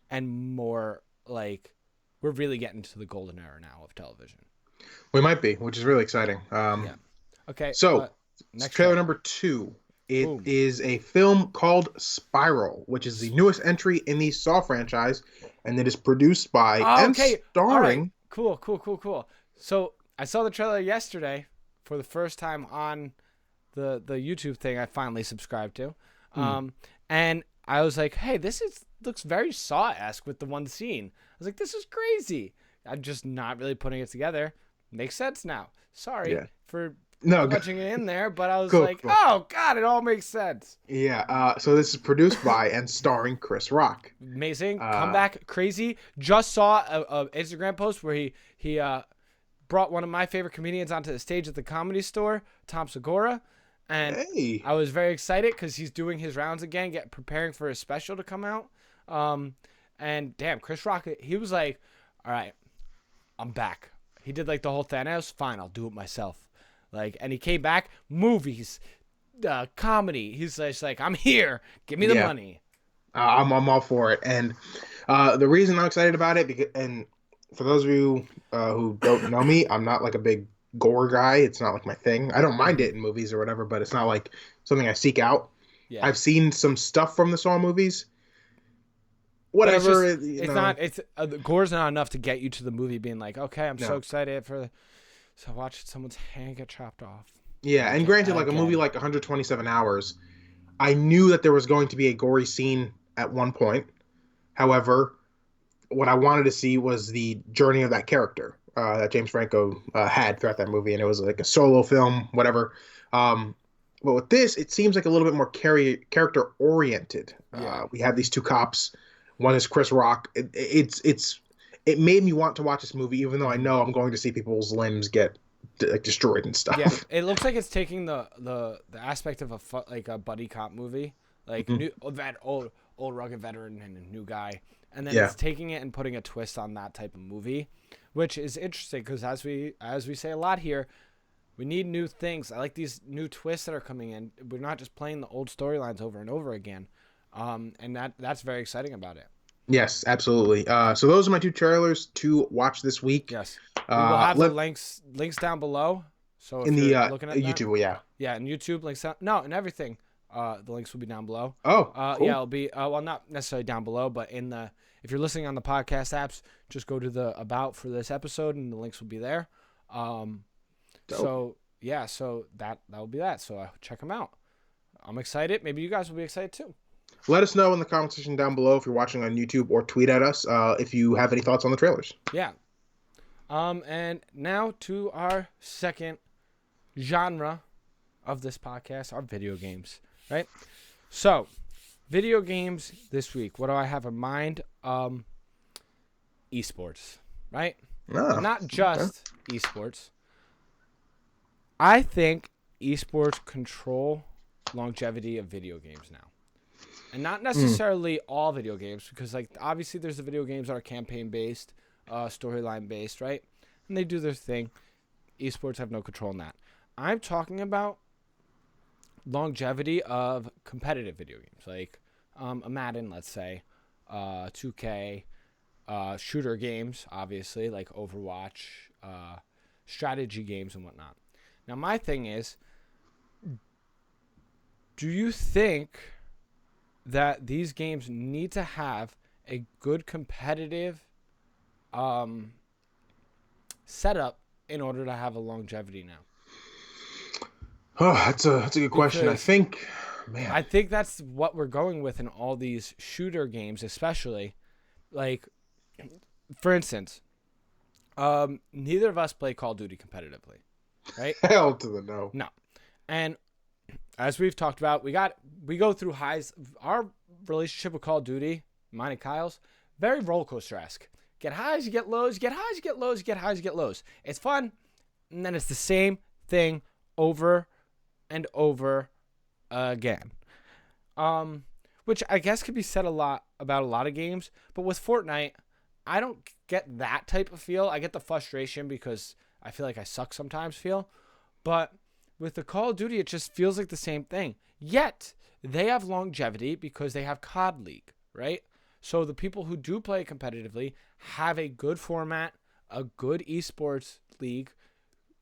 S2: and more like we're really getting to the golden era now of television.
S1: We might be, which is really exciting.
S2: Yeah. Okay.
S1: So,
S2: Next
S1: trailer
S2: trailer.
S1: number 2. It
S2: Boom.
S1: is a film called Spiral, which is the newest entry in the Saw franchise, and it is produced by and
S2: Okay. All right.
S1: starring.
S2: Cool. So I saw the trailer yesterday for the first time on the YouTube thing I finally subscribed to. And I was like, hey, looks very Saw-esque with the one scene. I was like, this is crazy. I'm just not really putting it together. Makes sense now. Sorry for punching it in there, but I was cool. Oh, God, it all makes sense.
S1: Yeah, so this is produced by and starring Chris Rock.
S2: Amazing. Comeback, crazy. Just saw a Instagram post where he brought one of my favorite comedians onto the stage at the Comedy Store, Tom Segura. And I was very excited because he's doing his rounds again, preparing for his special to come out. And damn, Chris Rock, he was like, all right, I'm back. He did like the whole Thanos, fine, I'll do it myself. And he came back, movies, comedy. He's just like, I'm here, give me the money.
S1: I'm all for it. And the reason I'm excited about it, and for those of you who don't know me, I'm not like a big gore guy. It's not like my thing. I don't mind it in movies or whatever, but it's not like something I seek out. Yeah. I've seen some stuff from the Saw movies. Whatever.
S2: Gore's not enough to get you to the movie being like, okay, I'm so excited to watch someone's hand get chopped off.
S1: Yeah, and granted, like a movie like 127 Hours, I knew that there was going to be a gory scene at one point. However, what I wanted to see was the journey of that character that James Franco had throughout that movie, and it was like a solo film, whatever. But with this, it seems like a little bit more character oriented. We have these two cops. One is Chris Rock. It made me want to watch this movie, even though I know I'm going to see people's limbs get destroyed and stuff.
S2: Yeah, it looks like it's taking the aspect of a buddy cop movie, like old rugged veteran and a new guy, and then it's taking it and putting a twist on that type of movie, which is interesting because as we say a lot here, we need new things. I like these new twists that are coming in. We're not just playing the old storylines over and over again. And that's very exciting about it.
S1: Yes, absolutely. So those are my 2 trailers to watch this week.
S2: Yes, we will have the links down below. So if you're looking at
S1: YouTube,
S2: yeah, and YouTube links down, and everything. The links will be down below.
S1: Oh, cool.
S2: Yeah, it'll be well, not necessarily down below, but if you're listening on the podcast apps, just go to the about for this episode, and the links will be there. So yeah, so that will be that. So check them out. I'm excited. Maybe you guys will be excited too.
S1: Let us know in the comment section down below if you're watching on YouTube, or tweet at us if you have any thoughts on the trailers.
S2: Yeah. And now to our second genre of this podcast, our video games, right? So, video games this week. What do I have in mind? Esports, right? Not just esports. I think esports control longevity of video games now. And not necessarily all video games, because obviously there's the video games that are campaign based, storyline based, right? And they do their thing. Esports have no control in that. I'm talking about longevity of competitive video games, like a Madden, let's say, 2K, shooter games, obviously, like Overwatch, strategy games and whatnot. Now, my thing is, do you think that these games need to have a good competitive setup in order to have a longevity now?
S1: Oh, that's a good question. I think
S2: that's what we're going with in all these shooter games, especially. Like, for instance, neither of us play Call of Duty competitively, right?
S1: Hell to the no.
S2: No. And as we've talked about, we go through highs. Our relationship with Call of Duty, mine and Kyle's, very roller coaster-esque. Get highs, you get lows, you get highs, you get lows, you get highs, you get lows. It's fun, and then it's the same thing over and over again. Which I guess could be said about a lot of games, but with Fortnite, I don't get that type of feel. I get the frustration because I feel like I suck sometimes but with the Call of Duty, it just feels like the same thing. Yet, they have longevity because they have COD League, right? So the people who do play competitively have a good format, a good esports league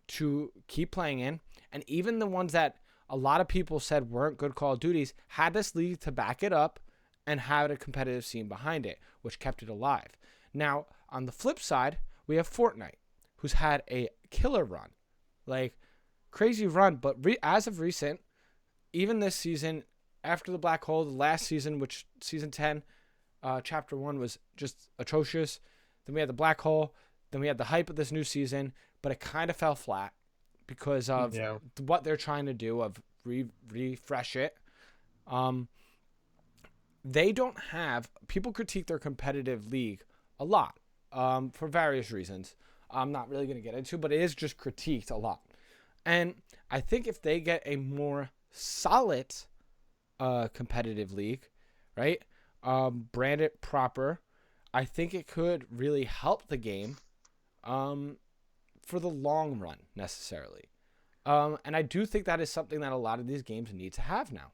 S2: to keep playing in. And even the ones that a lot of people said weren't good Call of Duties had this league to back it up and had a competitive scene behind it, which kept it alive. Now, on the flip side, we have Fortnite, who's had a killer run. Like, crazy run, but as of recent, even this season, after the Black Hole, the last season, which season 10, chapter 1 was just atrocious. Then we had the Black Hole. Then we had the hype of this new season, but it kind of fell flat because of what they're trying to do of refresh it. They don't have, people critique their competitive league a lot for various reasons. I'm not really going to get into, but it is just critiqued a lot. And I think if they get a more solid competitive league, right, brand it proper, I think it could really help the game for the long run necessarily. And I do think that is something that a lot of these games need to have now.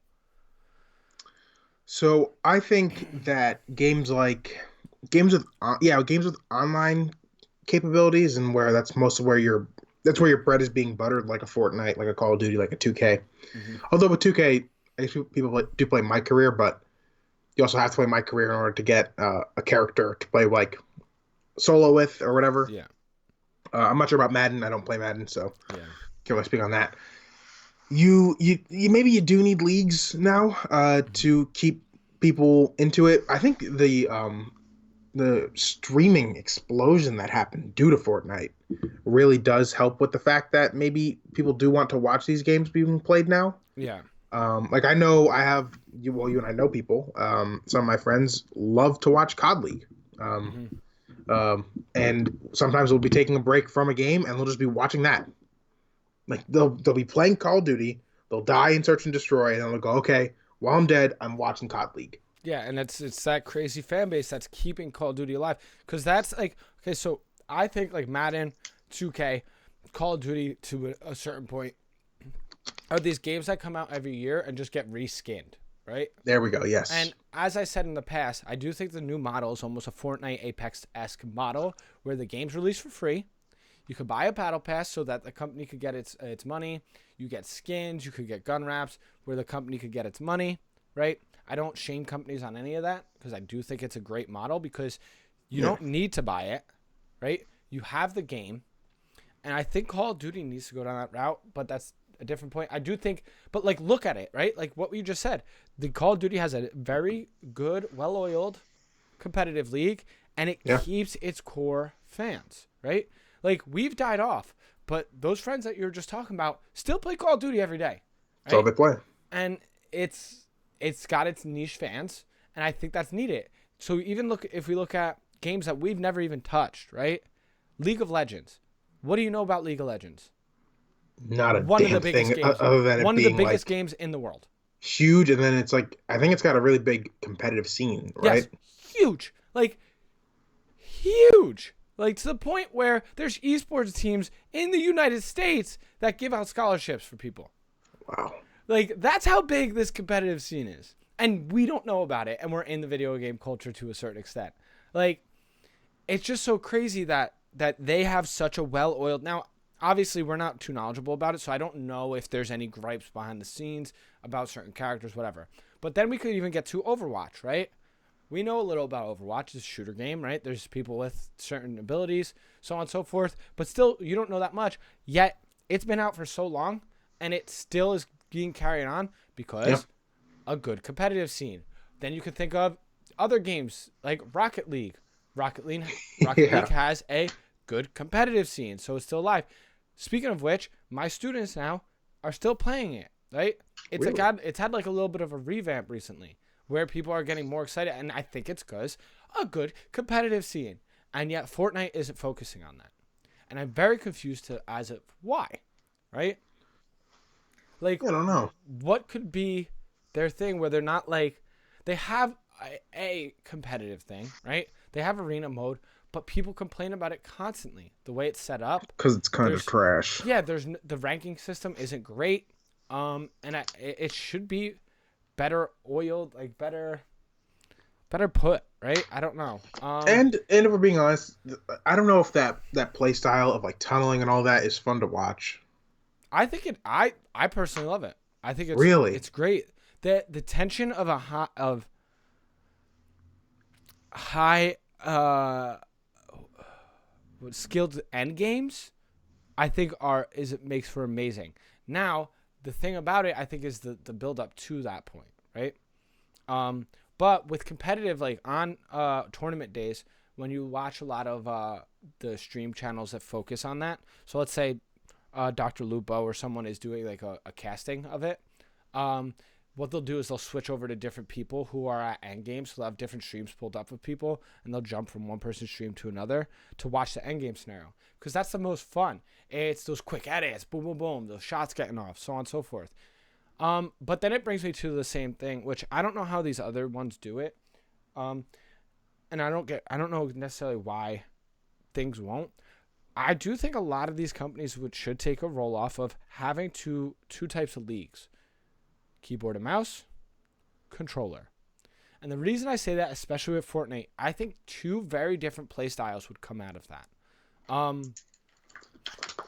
S1: So I think that games with online capabilities, and where that's most of where your bread is being buttered, like a Fortnite, like a Call of Duty, like a 2K. Mm-hmm. Although with 2K, I guess people do play My Career, but you also have to play My Career in order to get a character to play like solo with or whatever.
S2: Yeah.
S1: I'm not sure about Madden. I don't play Madden, so can't really speak on that. You maybe you do need leagues now to keep people into it. I think the streaming explosion that happened due to Fortnite really does help with the fact that maybe people do want to watch these games being played now.
S2: Yeah.
S1: Like I know I have you and I know people. Some of my friends love to watch COD League. And sometimes we'll be taking a break from a game and they'll just be watching that. Like they'll be playing Call of Duty, they'll die in Search and Destroy, and then they'll go, okay, while I'm dead, I'm watching COD League.
S2: Yeah, and it's that crazy fan base that's keeping Call of Duty alive. Because that's like, okay, so I think like Madden, 2K, Call of Duty to a certain point are these games that come out every year and just get reskinned, right?
S1: There we go, yes.
S2: And as I said in the past, I do think the new model is almost a Fortnite Apex-esque model where the game's released for free. You could buy a battle pass so that the company could get its money. You get skins. You could get gun wraps where the company could get its money, right? I don't shame companies on any of that because I do think it's a great model because you don't need to buy it, right? You have the game. And I think Call of Duty needs to go down that route, but that's a different point. I do think, but like look at it, right? Like what you just said. The Call of Duty has a very good, well-oiled competitive league, and it keeps its core fans, right? Like, we've died off, but those friends that you were just talking about still play Call of Duty every day. Right?
S1: That's all they play.
S2: And it's got its niche fans, and I think that's needed. So if we look at games that we've never even touched, right? League of Legends. What do you know about League of Legends?
S1: Not a damn thing other than
S2: one of the biggest games in the world.
S1: Huge, and then it's like, I think it's got a really big competitive scene, right?
S2: Yes, huge. Like, huge. Like, to the point where there's esports teams in the United States that give out scholarships for people.
S1: Wow.
S2: Like, that's how big this competitive scene is. And we don't know about it, and we're in the video game culture to a certain extent. Like, it's just so crazy that they have such a well-oiled... Now, obviously, we're not too knowledgeable about it, so I don't know if there's any gripes behind the scenes about certain characters, whatever. But then we could even get to Overwatch, right? We know a little about Overwatch. It's a shooter game, right? There's people with certain abilities, so on and so forth. But still, you don't know that much. Yet, it's been out for so long, and it still is being carried on because a good competitive scene. Then you could think of other games like Rocket League. Rocket League has a good competitive scene, so it's still alive. Speaking of which, my students now are still playing it, right? It's had like a little bit of a revamp recently, where people are getting more excited, and I think it's because a good competitive scene. And yet Fortnite isn't focusing on that. And I'm very confused as of why, right? Like,
S1: I don't know.
S2: What could be their thing where they're not like, they have a competitive thing, right? They have arena mode, but people complain about it constantly. The way it's set up.
S1: Because it's kind of trash.
S2: Yeah, the ranking system isn't great. And it should be better oiled, like better better put, right? I don't know.
S1: And if we're being honest, I don't know if that play style of like tunneling and all that is fun to watch.
S2: I think it. I personally love it. I think
S1: Really?
S2: it's great. The tension of high skilled end games, I think it makes for amazing. Now the thing about it, I think, is the build up to that point, right? But with competitive, like on tournament days, when you watch a lot of the stream channels that focus on that, so let's say Dr. Lupo or someone is doing like a casting of it, what they'll do is they'll switch over to different people who are at end games. So they'll have different streams pulled up of people, and they'll jump from one person's stream to another to watch the end game scenario, because that's the most fun. It's those quick edits, boom, boom, boom, those shots getting off, so on and so forth. But then it brings me to the same thing, which I don't know how these other ones do it. And I don't know necessarily why things won't. I do think a lot of these companies should take a roll off of having two types of leagues: keyboard and mouse, controller. And the reason I say that, especially with Fortnite, I think two very different play styles would come out of that.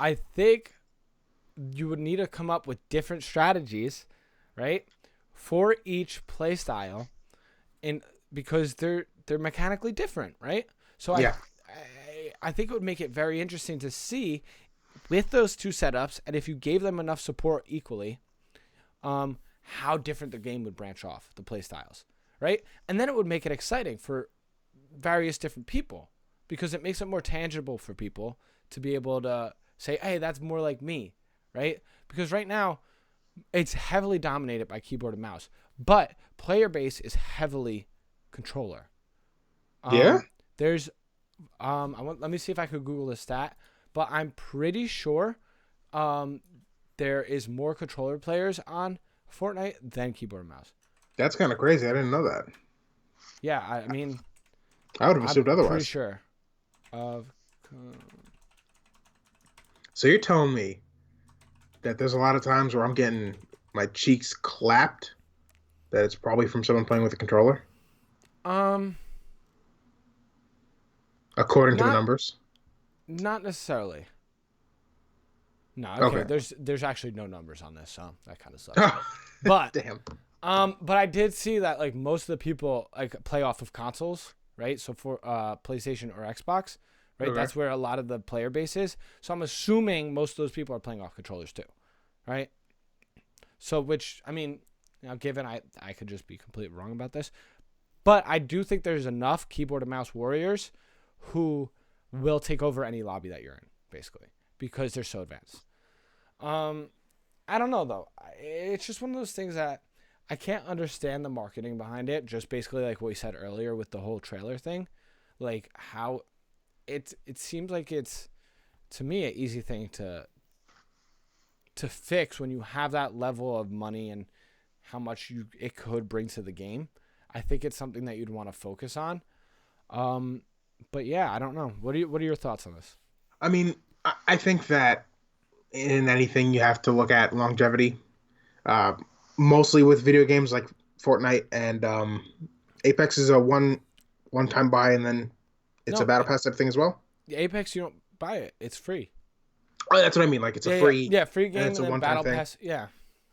S2: I think you would need to come up with different strategies, right, for each play style, because they're mechanically different, right? So
S1: Yeah.
S2: I think it would make it very interesting to see with those two setups, and if you gave them enough support equally, how different the game would branch off, the play styles, right? And then it would make it exciting for various different people, because it makes it more tangible for people to be able to say, hey, that's more like me, right? Because right now it's heavily dominated by keyboard and mouse, but player base is heavily controller.
S1: Yeah.
S2: There's let me see if I could Google this stat, but I'm pretty sure there is more controller players on Fortnite than keyboard and mouse.
S1: That's kind of crazy. I didn't know that.
S2: Yeah, I mean,
S1: I would have
S2: I'm
S1: assumed
S2: pretty
S1: otherwise.
S2: sure of.
S1: So you're telling me that there's a lot of times where I'm getting my cheeks clapped, that it's probably from someone playing with a controller,
S2: Um,
S1: according to the
S2: not
S1: numbers.
S2: not necessarily. No, okay.
S1: Okay.
S2: There's actually no numbers on this, so that kind of sucks. But
S1: Damn.
S2: but I did see that like most of the people like play off of consoles, right? So for PlayStation or Xbox, right?
S1: Okay.
S2: That's where a lot of the player base is. So I'm assuming most of those people are playing off controllers too, right? So which, I mean, now given I could just be completely wrong about this, but I do think there's enough keyboard and mouse warriors who will take over any lobby that you're in, basically, because they're so advanced. I don't know though. It's just one of those things that I can't understand the marketing behind it. Just basically like what we said earlier with the whole trailer thing, like how it seems like it's, to me, an easy thing to fix when you have that level of money and how much it could bring to the game. I think it's something that you'd want to focus on. But yeah, I don't know. What are your thoughts on this?
S1: I mean, I think that in anything you have to look at longevity. Uh, Mostly with video games like Fortnite and Apex is a one time buy, and then it's a
S2: No,
S1: battle pass type thing as well.
S2: the Apex, you don't buy it. It's free.
S1: Oh, that's what I mean. Like it's a free,
S2: Yeah, free game
S1: and
S2: and
S1: it's a
S2: then
S1: one time
S2: battle
S1: thing.
S2: pass. Yeah.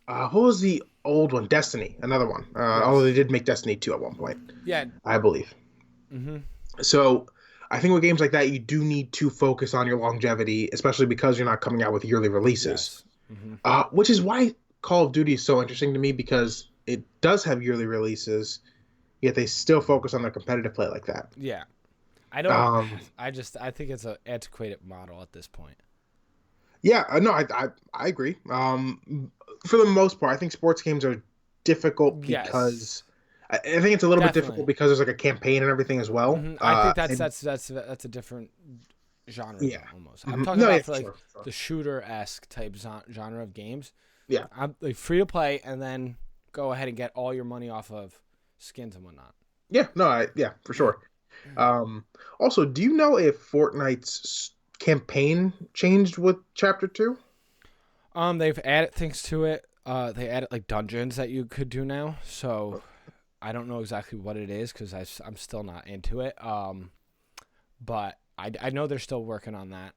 S1: What was the old one? Destiny, another one. Although
S2: Yes.
S1: they did make Destiny 2 at one point,
S2: Yeah.
S1: I believe.
S2: Mm-hmm.
S1: So I think with games like that, you do need to focus on your longevity, especially because you're not coming out with yearly releases.
S2: Yes. Mm-hmm.
S1: Which is why Call of Duty is so interesting to me, because it does have yearly releases, yet they still focus on their competitive play like that.
S2: Yeah. I don't.
S1: Um,
S2: I think it's an antiquated model at this point.
S1: yeah, no, I agree. For the most part, I think sports games are difficult
S2: Yes.
S1: because I think it's a little bit
S2: Definitely.
S1: difficult because there's like a campaign and everything as well.
S2: Mm-hmm. I think
S1: And-
S2: that's a different genre.
S1: Yeah.
S2: Though, almost. I'm
S1: Mhm.
S2: talking
S1: No,
S2: about
S1: yeah,
S2: for like
S1: sure.
S2: the shooter-esque type genre of games.
S1: Yeah.
S2: I'm like free to play and then go ahead and get all your money off of skins and whatnot.
S1: Yeah, no, yeah, for sure. Also, do you know if Fortnite's campaign changed with Chapter 2?
S2: They've added things to it. They added like dungeons that you could do now. So I don't know exactly what it is because I'm still not into it. But I know they're still working on that.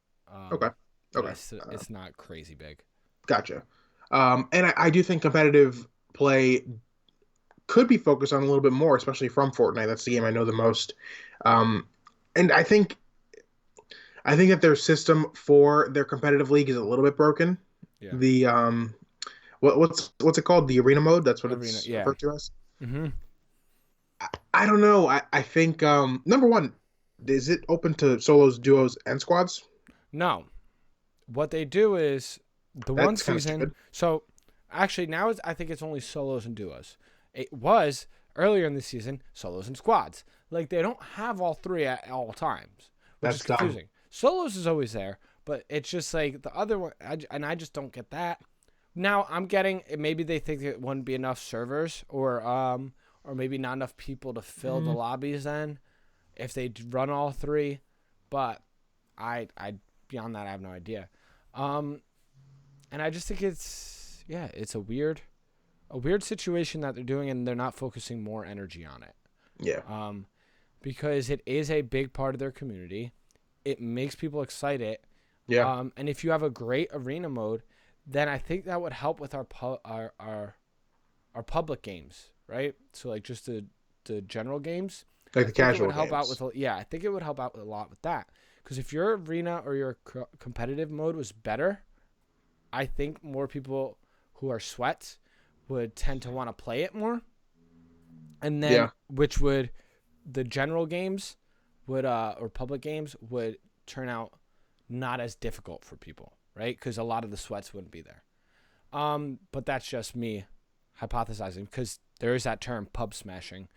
S1: Okay.
S2: But
S1: Okay.
S2: it's not crazy big.
S1: Gotcha. And I do think competitive play could be focused on a little bit more, especially from Fortnite. That's the game I know the most. Um, and I think that their system for their competitive league is a little bit broken.
S2: Yeah.
S1: The what's it called? The arena mode. That's what
S2: Arena.
S1: it's
S2: Yeah.
S1: referred to as.
S2: Mm-hmm.
S1: I don't know. I think number one, is it open to solos, duos, and squads?
S2: No. What they do is the one
S1: That's kind of
S2: season.
S1: stupid.
S2: So actually now I think it's only solos and duos. It was earlier in the season solos and squads. Like they don't have all three at all times, which is
S1: That's dumb.
S2: confusing. Solos is always there, but it's just like the other one, and I just don't get that. Now I'm getting maybe they think it wouldn't be enough servers or maybe not enough people to fill the
S1: Mm,
S2: lobbies then if they run all three, but I beyond that I have no idea. Um, and I just think it's a weird situation that they're doing and they're not focusing more energy on it.
S1: yeah.
S2: Um, because it is a big part of their community. It makes people excited.
S1: Yeah.
S2: And if you have a great arena mode, then I think that would help with our public games, right? So like just the general games.
S1: Like
S2: I
S1: the
S2: think it
S1: casual
S2: would help out
S1: games.
S2: I think it would help out a lot with that. Because if your arena or your competitive mode was better, I think more people who are sweats would tend to want to play it more. And then
S1: Yeah.
S2: which would the general games would or public games would turn out not as difficult for people, right? Because a lot of the sweats wouldn't be there. But that's just me hypothesizing because there is that term pub smashing,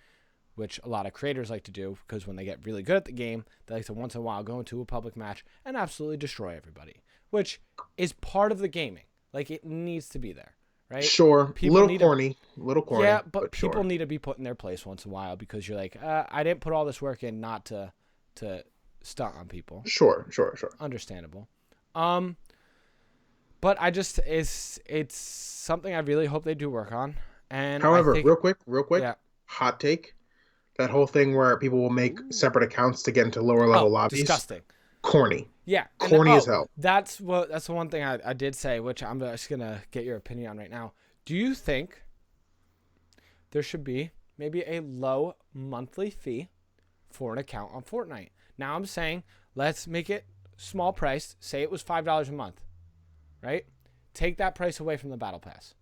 S2: which a lot of creators like to do because when they get really good at the game, they like to once in a while go into a public match and absolutely destroy everybody, which is part of the gaming. Like it needs to be there, right?
S1: Sure.
S2: People need to,
S1: Little
S2: yeah,
S1: corny,
S2: but
S1: but
S2: people
S1: sure.
S2: need to be put in their place once in a while because you're like, I didn't put all this work in not to stunt on people.
S1: Sure. Sure. Sure.
S2: Understandable. Um, but I just it's something I really hope they do work on, and I
S1: However,
S2: think
S1: real quick,
S2: yeah.
S1: hot take. That whole thing where people will make
S2: Ooh.
S1: separate accounts to get into lower level
S2: Oh,
S1: lobbies.
S2: disgusting.
S1: Corny.
S2: Yeah, and
S1: Corny as hell.
S2: that's the one thing I did say, which I'm just gonna get your opinion on right now. Do you think there should be maybe a low monthly fee for an account on Fortnite? Now I'm saying let's make it small priced. Say it was $5 a month, right? Take that price away from the battle pass.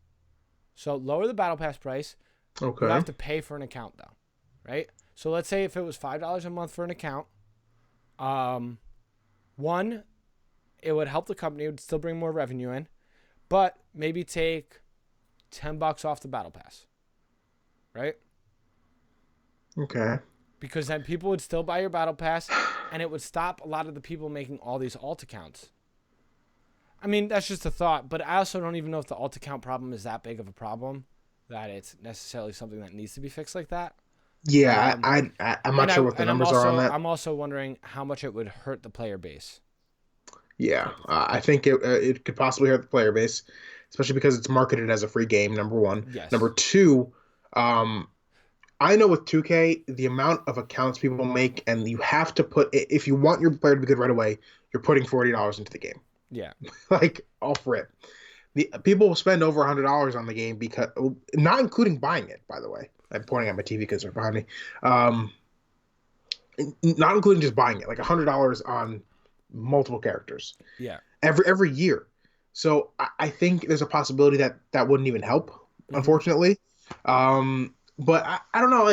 S2: So lower the battle pass price. You
S1: Okay.
S2: have to pay for an account though, right? So let's say if it was $5 a month for an account, one, it would help the company. It would still bring more revenue in, but maybe take $10 off the battle pass, right?
S1: Okay.
S2: Because then people would still buy your battle pass, and it would stop a lot of the people making all these alt accounts. I mean, that's just a thought, but I also don't even know if the alt account problem is that big of a problem that it's necessarily something that needs to be fixed like that.
S1: Yeah,
S2: Um,
S1: I'm not sure what the numbers are on that.
S2: I'm also wondering how much it would hurt the player base.
S1: Yeah,
S2: Type of thing.
S1: I think it could possibly hurt the player base, especially because it's marketed as a free game. Number one. Number
S2: Yes.
S1: two, um, I know with 2K the amount of accounts people make, and you have to put if you want your player to be good right away, you're putting $40 into the game,
S2: Yeah.
S1: like off rip. The people will spend over $100 on the game because not including buying it. By the way, I'm pointing at my TV because they're behind me. Um, not including just buying it, like $100 on multiple characters
S2: Yeah.
S1: every year. So I think there's a possibility that that wouldn't even help,
S2: Mm-hmm.
S1: unfortunately. But I don't know.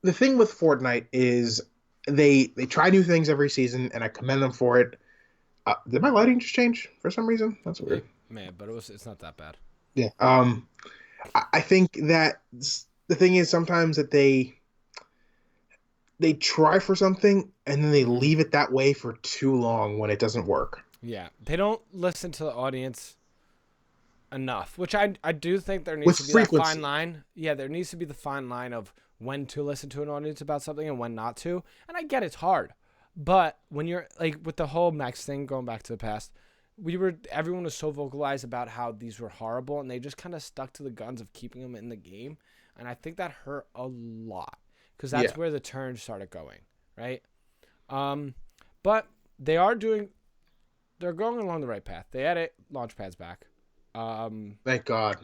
S1: The thing with Fortnite is they try new things every season, and I commend them for it. Did my lighting just change for some reason? That's weird.
S2: It may, but it's not that bad.
S1: Yeah. I think that the thing is sometimes that they try for something and then they
S2: Mm-hmm.
S1: leave it that way for too long when it doesn't work.
S2: Yeah. They don't listen to the audience enough, which I do think there needs
S1: With
S2: to be that fine
S1: frequency.
S2: line. Yeah, there needs to be the fine line of when to listen to an audience about something and when not to. And I get it's hard. But when you're like with the whole Max thing going back to the past, everyone was so vocalized about how these were horrible, and they just kind of stuck to the guns of keeping them in the game, and I think that hurt a lot because that's where the turn started going, right? But they're going along the right path. They added launch pads back.
S1: Thank God.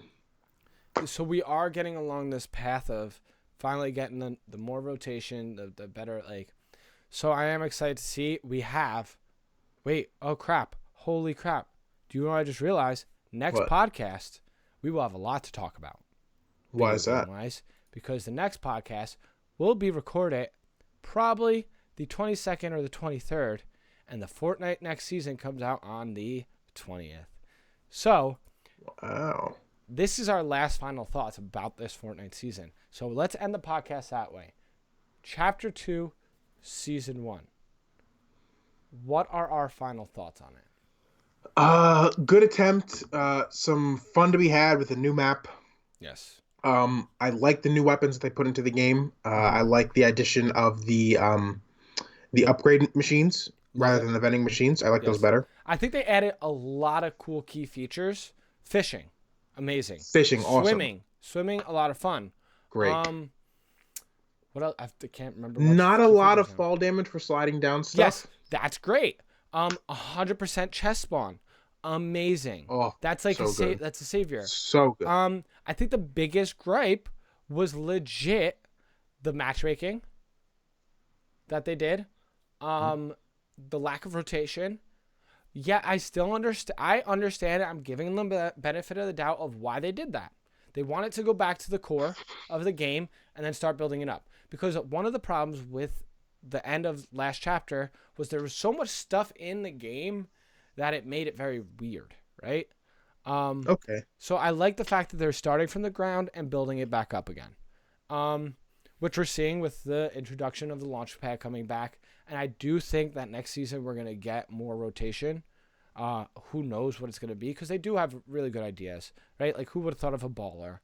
S2: So we are getting along this path of finally getting the more rotation, the better, like. So I am excited to see. We have. Wait. Oh crap! Holy crap! Do you know what I just realized? Next podcast, we will have a lot to talk about.
S1: Why is that?
S2: Wise, because the next podcast will be recorded probably the 22nd or the 23rd, and the Fortnite next season comes out on the 20th. So,
S1: wow.
S2: This is our last final thoughts about this Fortnite season. So let's end the podcast that way. Chapter 2, Season 1. What are our final thoughts on it?
S1: Good attempt. Some fun to be had with a new map.
S2: Yes.
S1: I like the new weapons that they put into the game. I like the addition of the upgrade machines rather than the vending machines. I like those better.
S2: I think they added a lot of cool key features. Fishing, amazing.
S1: Fishing, awesome.
S2: Swimming, a lot of fun.
S1: Great.
S2: What else? I can't remember.
S1: Not a lot of fall damage for sliding down stuff.
S2: Yes, that's great. 100% chest spawn, amazing.
S1: Oh,
S2: that's like
S1: so
S2: that's a savior.
S1: So good.
S2: I think the biggest gripe was legit the matchmaking that they did. The lack of rotation. Yeah, I still understand. I understand it. I'm giving them the benefit of the doubt of why they did that. They wanted to go back to the core of the game and then start building it up. Because one of the problems with the end of last chapter was there was so much stuff in the game that it made it very weird, right?
S1: Okay.
S2: So I like the fact that they're starting from the ground and building it back up again. Which we're seeing with the introduction of the launch pad coming back. And I do think that next season we're going to get more rotation. Who knows what it's going to be? Because they do have really good ideas, right? Like, who would have thought of a baller?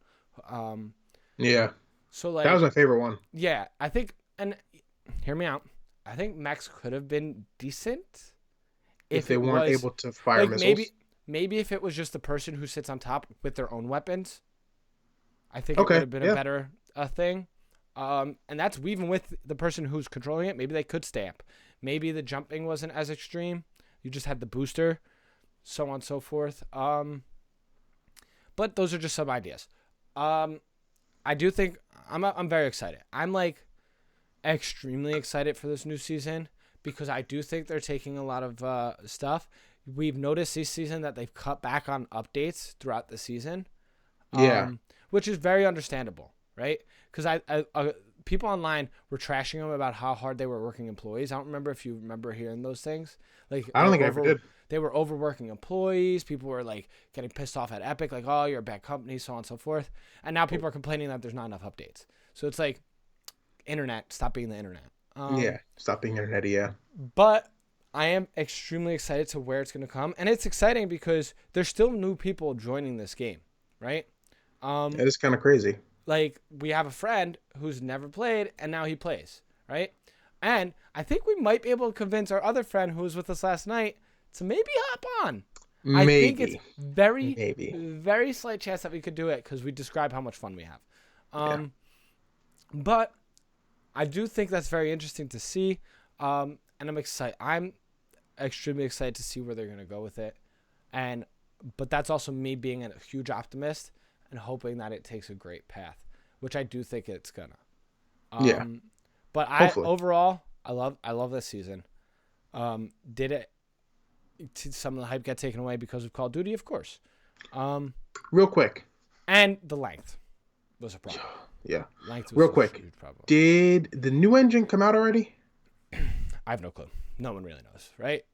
S1: Yeah.
S2: So like
S1: that was my favorite one.
S2: Yeah, I think, and hear me out. I think Max could have been decent
S1: if they weren't able to fire missiles.
S2: Maybe if it was just the person who sits on top with their own weapons. I think it would have been a better thing. And that's even with the person who's controlling it. Maybe they could stamp. Maybe the jumping wasn't as extreme. You just had the booster, so on and so forth. But those are just some ideas. I do think I'm very excited. I'm like extremely excited for this new season because I do think they're taking a lot of stuff. We've noticed this season that they've cut back on updates throughout the season. Which is very understandable, right? Because I people online were trashing them about how hard they were working employees. I don't remember if you remember hearing those things. Like,
S1: I don't think I ever did.
S2: They were overworking employees. People were like getting pissed off at Epic, like, oh, you're a bad company, so on and so forth. And now people are complaining that there's not enough updates. So it's like, internet, stop being the internet.
S1: Stop being internet, yeah.
S2: But I am extremely excited to where it's going to come. And it's exciting because there's still new people joining this game, right?
S1: It is kind of crazy.
S2: Like, we have a friend who's never played, and now he plays, right? And I think we might be able to convince our other friend who was with us last night to maybe hop on. I think it's very slight chance that we could do it because we describe how much fun we have. But I do think that's very interesting to see, and I'm excited. I'm extremely excited to see where they're going to go with it. But that's also me being a huge optimist and hoping that it takes a great path, which I do think it's gonna. But overall, I love this season. Did some of the hype get taken away because of Call of Duty? Of course.
S1: Real quick.
S2: And the length was a problem.
S1: Yeah.
S2: Length was
S1: real quick.
S2: Huge problem.
S1: Did the new engine come out already?
S2: I have no clue. No one really knows, right?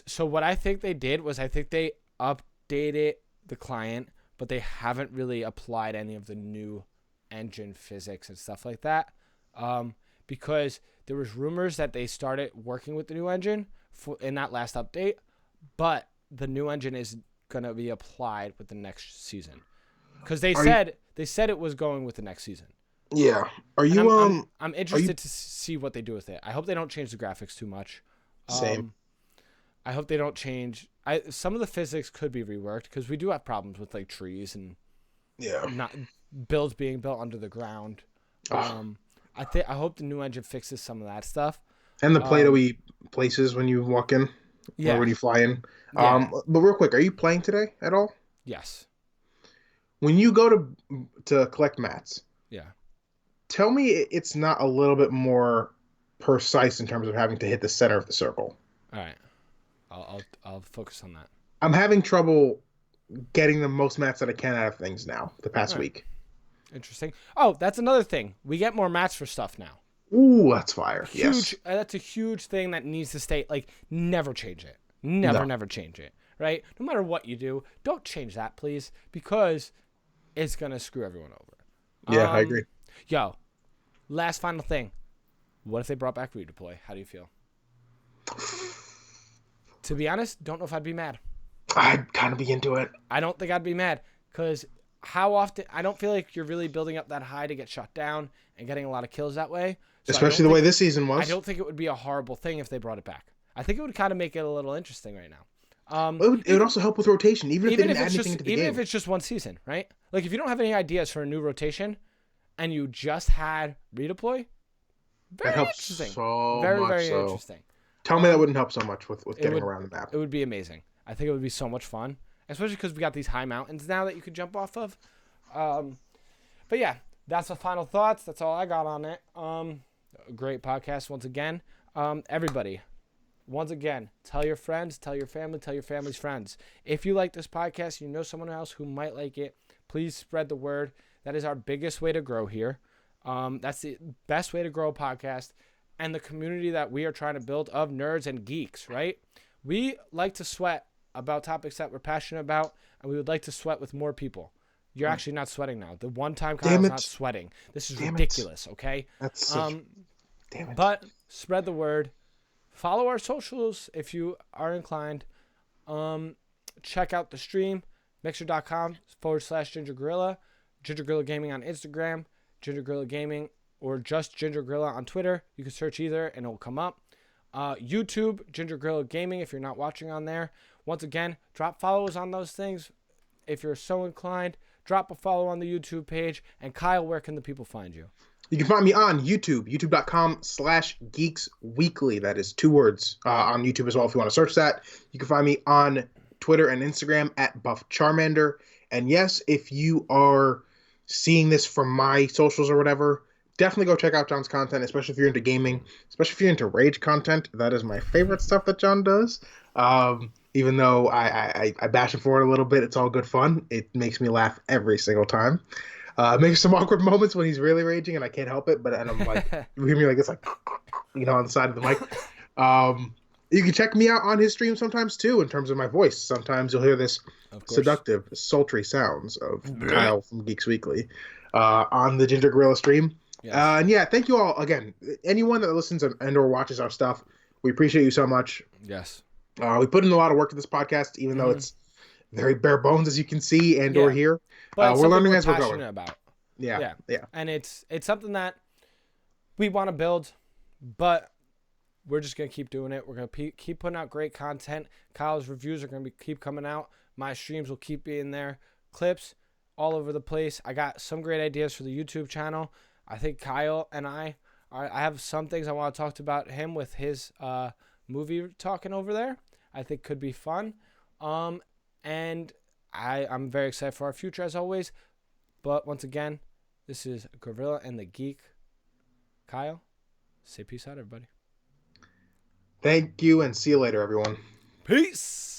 S2: So what I think they did was I think they updated the client, but they haven't really applied any of the new engine physics and stuff like that. Because there was rumors that they started working with the new engine in that last update, but the new engine is going to be applied with the next season. Because they said it was going with the next season.
S1: Yeah. I'm
S2: interested to see what they do with it. I hope they don't change the graphics too much.
S1: Same.
S2: I hope they don't change. Some of the physics could be reworked because we do have problems with like trees and
S1: Yeah.
S2: not builds being built under the ground. I hope the new engine fixes some of that stuff.
S1: And the Play-Doh places when you walk in or
S2: Yeah.
S1: when you fly in.
S2: Yeah.
S1: But real quick, are you playing today at all?
S2: Yes.
S1: When you go to collect mats,
S2: Yeah.
S1: tell me it's not a little bit more precise in terms of having to hit the center of the circle.
S2: All right. I'll focus on that.
S1: I'm having trouble getting the most mats that I can out of things now the past week.
S2: Interesting. Oh, that's another thing. We get more mats for stuff now.
S1: Ooh, that's fire.
S2: Huge.
S1: Yes.
S2: That's a huge thing that needs to stay. Like, never change it. Never change it. Right? No matter what you do, don't change that, please, because it's going to screw everyone over.
S1: Yeah, I agree.
S2: Yo, last final thing. What if they brought back redeploy? How do you feel? To be honest, don't know if I'd be mad.
S1: I'd kind of be into it.
S2: I don't think I'd be mad because how often I don't feel like you're really building up that high to get shut down and getting a lot of kills that way. So
S1: especially the way this season was.
S2: I don't think it would be a horrible thing if they brought it back. I think it would kind of make it a little interesting right now.
S1: It would also help with rotation, even if they didn't add anything into the game.
S2: Even if it's just one season, right? Like if you don't have any ideas for a new rotation and you just had redeploy,
S1: that helps so much.
S2: Very interesting.
S1: Tell me that wouldn't help so much with getting around the map.
S2: It would be amazing. I think it would be so much fun, especially because we got these high mountains now that you could jump off of. But yeah, that's the final thoughts. That's all I got on it. Great podcast once again. Everybody, once again, tell your friends, tell your family, tell your family's friends. If you like this podcast, you know someone else who might like it, please spread the word. That is our biggest way to grow here. That's the best way to grow a podcast and the community that we are trying to build of nerds and geeks, right? We like to sweat about topics that we're passionate about, and we would like to sweat with more people. You're actually not sweating now. The one time Kyle's not sweating. This is ridiculous, okay?
S1: That's such... Damn it.
S2: But spread the word. Follow our socials if you are inclined. Check out the stream, mixer.com/Ginger Gorilla. Ginger Gorilla Gaming on Instagram, Ginger Gorilla Gaming, or just Ginger Gorilla on Twitter. You can search either and it will come up. YouTube, Ginger Gorilla Gaming, if you're not watching on there. Once again, drop follows on those things if you're so inclined. Drop a follow on the YouTube page. And Kyle, where can the people find you?
S1: You can find me on YouTube, youtube.com/geeksweekly. That is 2 words on YouTube as well if you want to search that. You can find me on Twitter and Instagram at BuffCharmander. And yes, if you are seeing this from my socials or whatever, definitely go check out John's content, especially if you're into gaming, especially if you're into rage content. That is my favorite stuff that John does. Even though I bash him for it a little bit, it's all good fun. It makes me laugh every single time. Maybe some awkward moments when he's really raging and I can't help it, and I'm like, you hear me like it's like, on the side of the mic. You can check me out on his stream sometimes too, in terms of my voice. Sometimes you'll hear this seductive, sultry sounds of Kyle from Geeks Weekly on the Ginger Gorilla stream. Yes. And yeah, thank you all again. Anyone that listens and or watches our stuff, we appreciate you so much.
S2: Yes.
S1: We put in a lot of work to this podcast, even though it's very bare bones, as you can see and or hear.
S2: But
S1: we're learning as we're going.
S2: About.
S1: Yeah.
S2: And it's something that we want to build, but we're just going to keep doing it. We're going to keep putting out great content. Kyle's reviews are going to keep coming out. My streams will keep being there. Clips all over the place. I got some great ideas for the YouTube channel. I think Kyle and I have some things I want to talk about him with his movie talking over there. I think could be fun. And I'm very excited for our future as always. But once again, this is Gorilla and the Geek. Kyle, say peace out, everybody.
S1: Thank you, and see you later, everyone.
S2: Peace.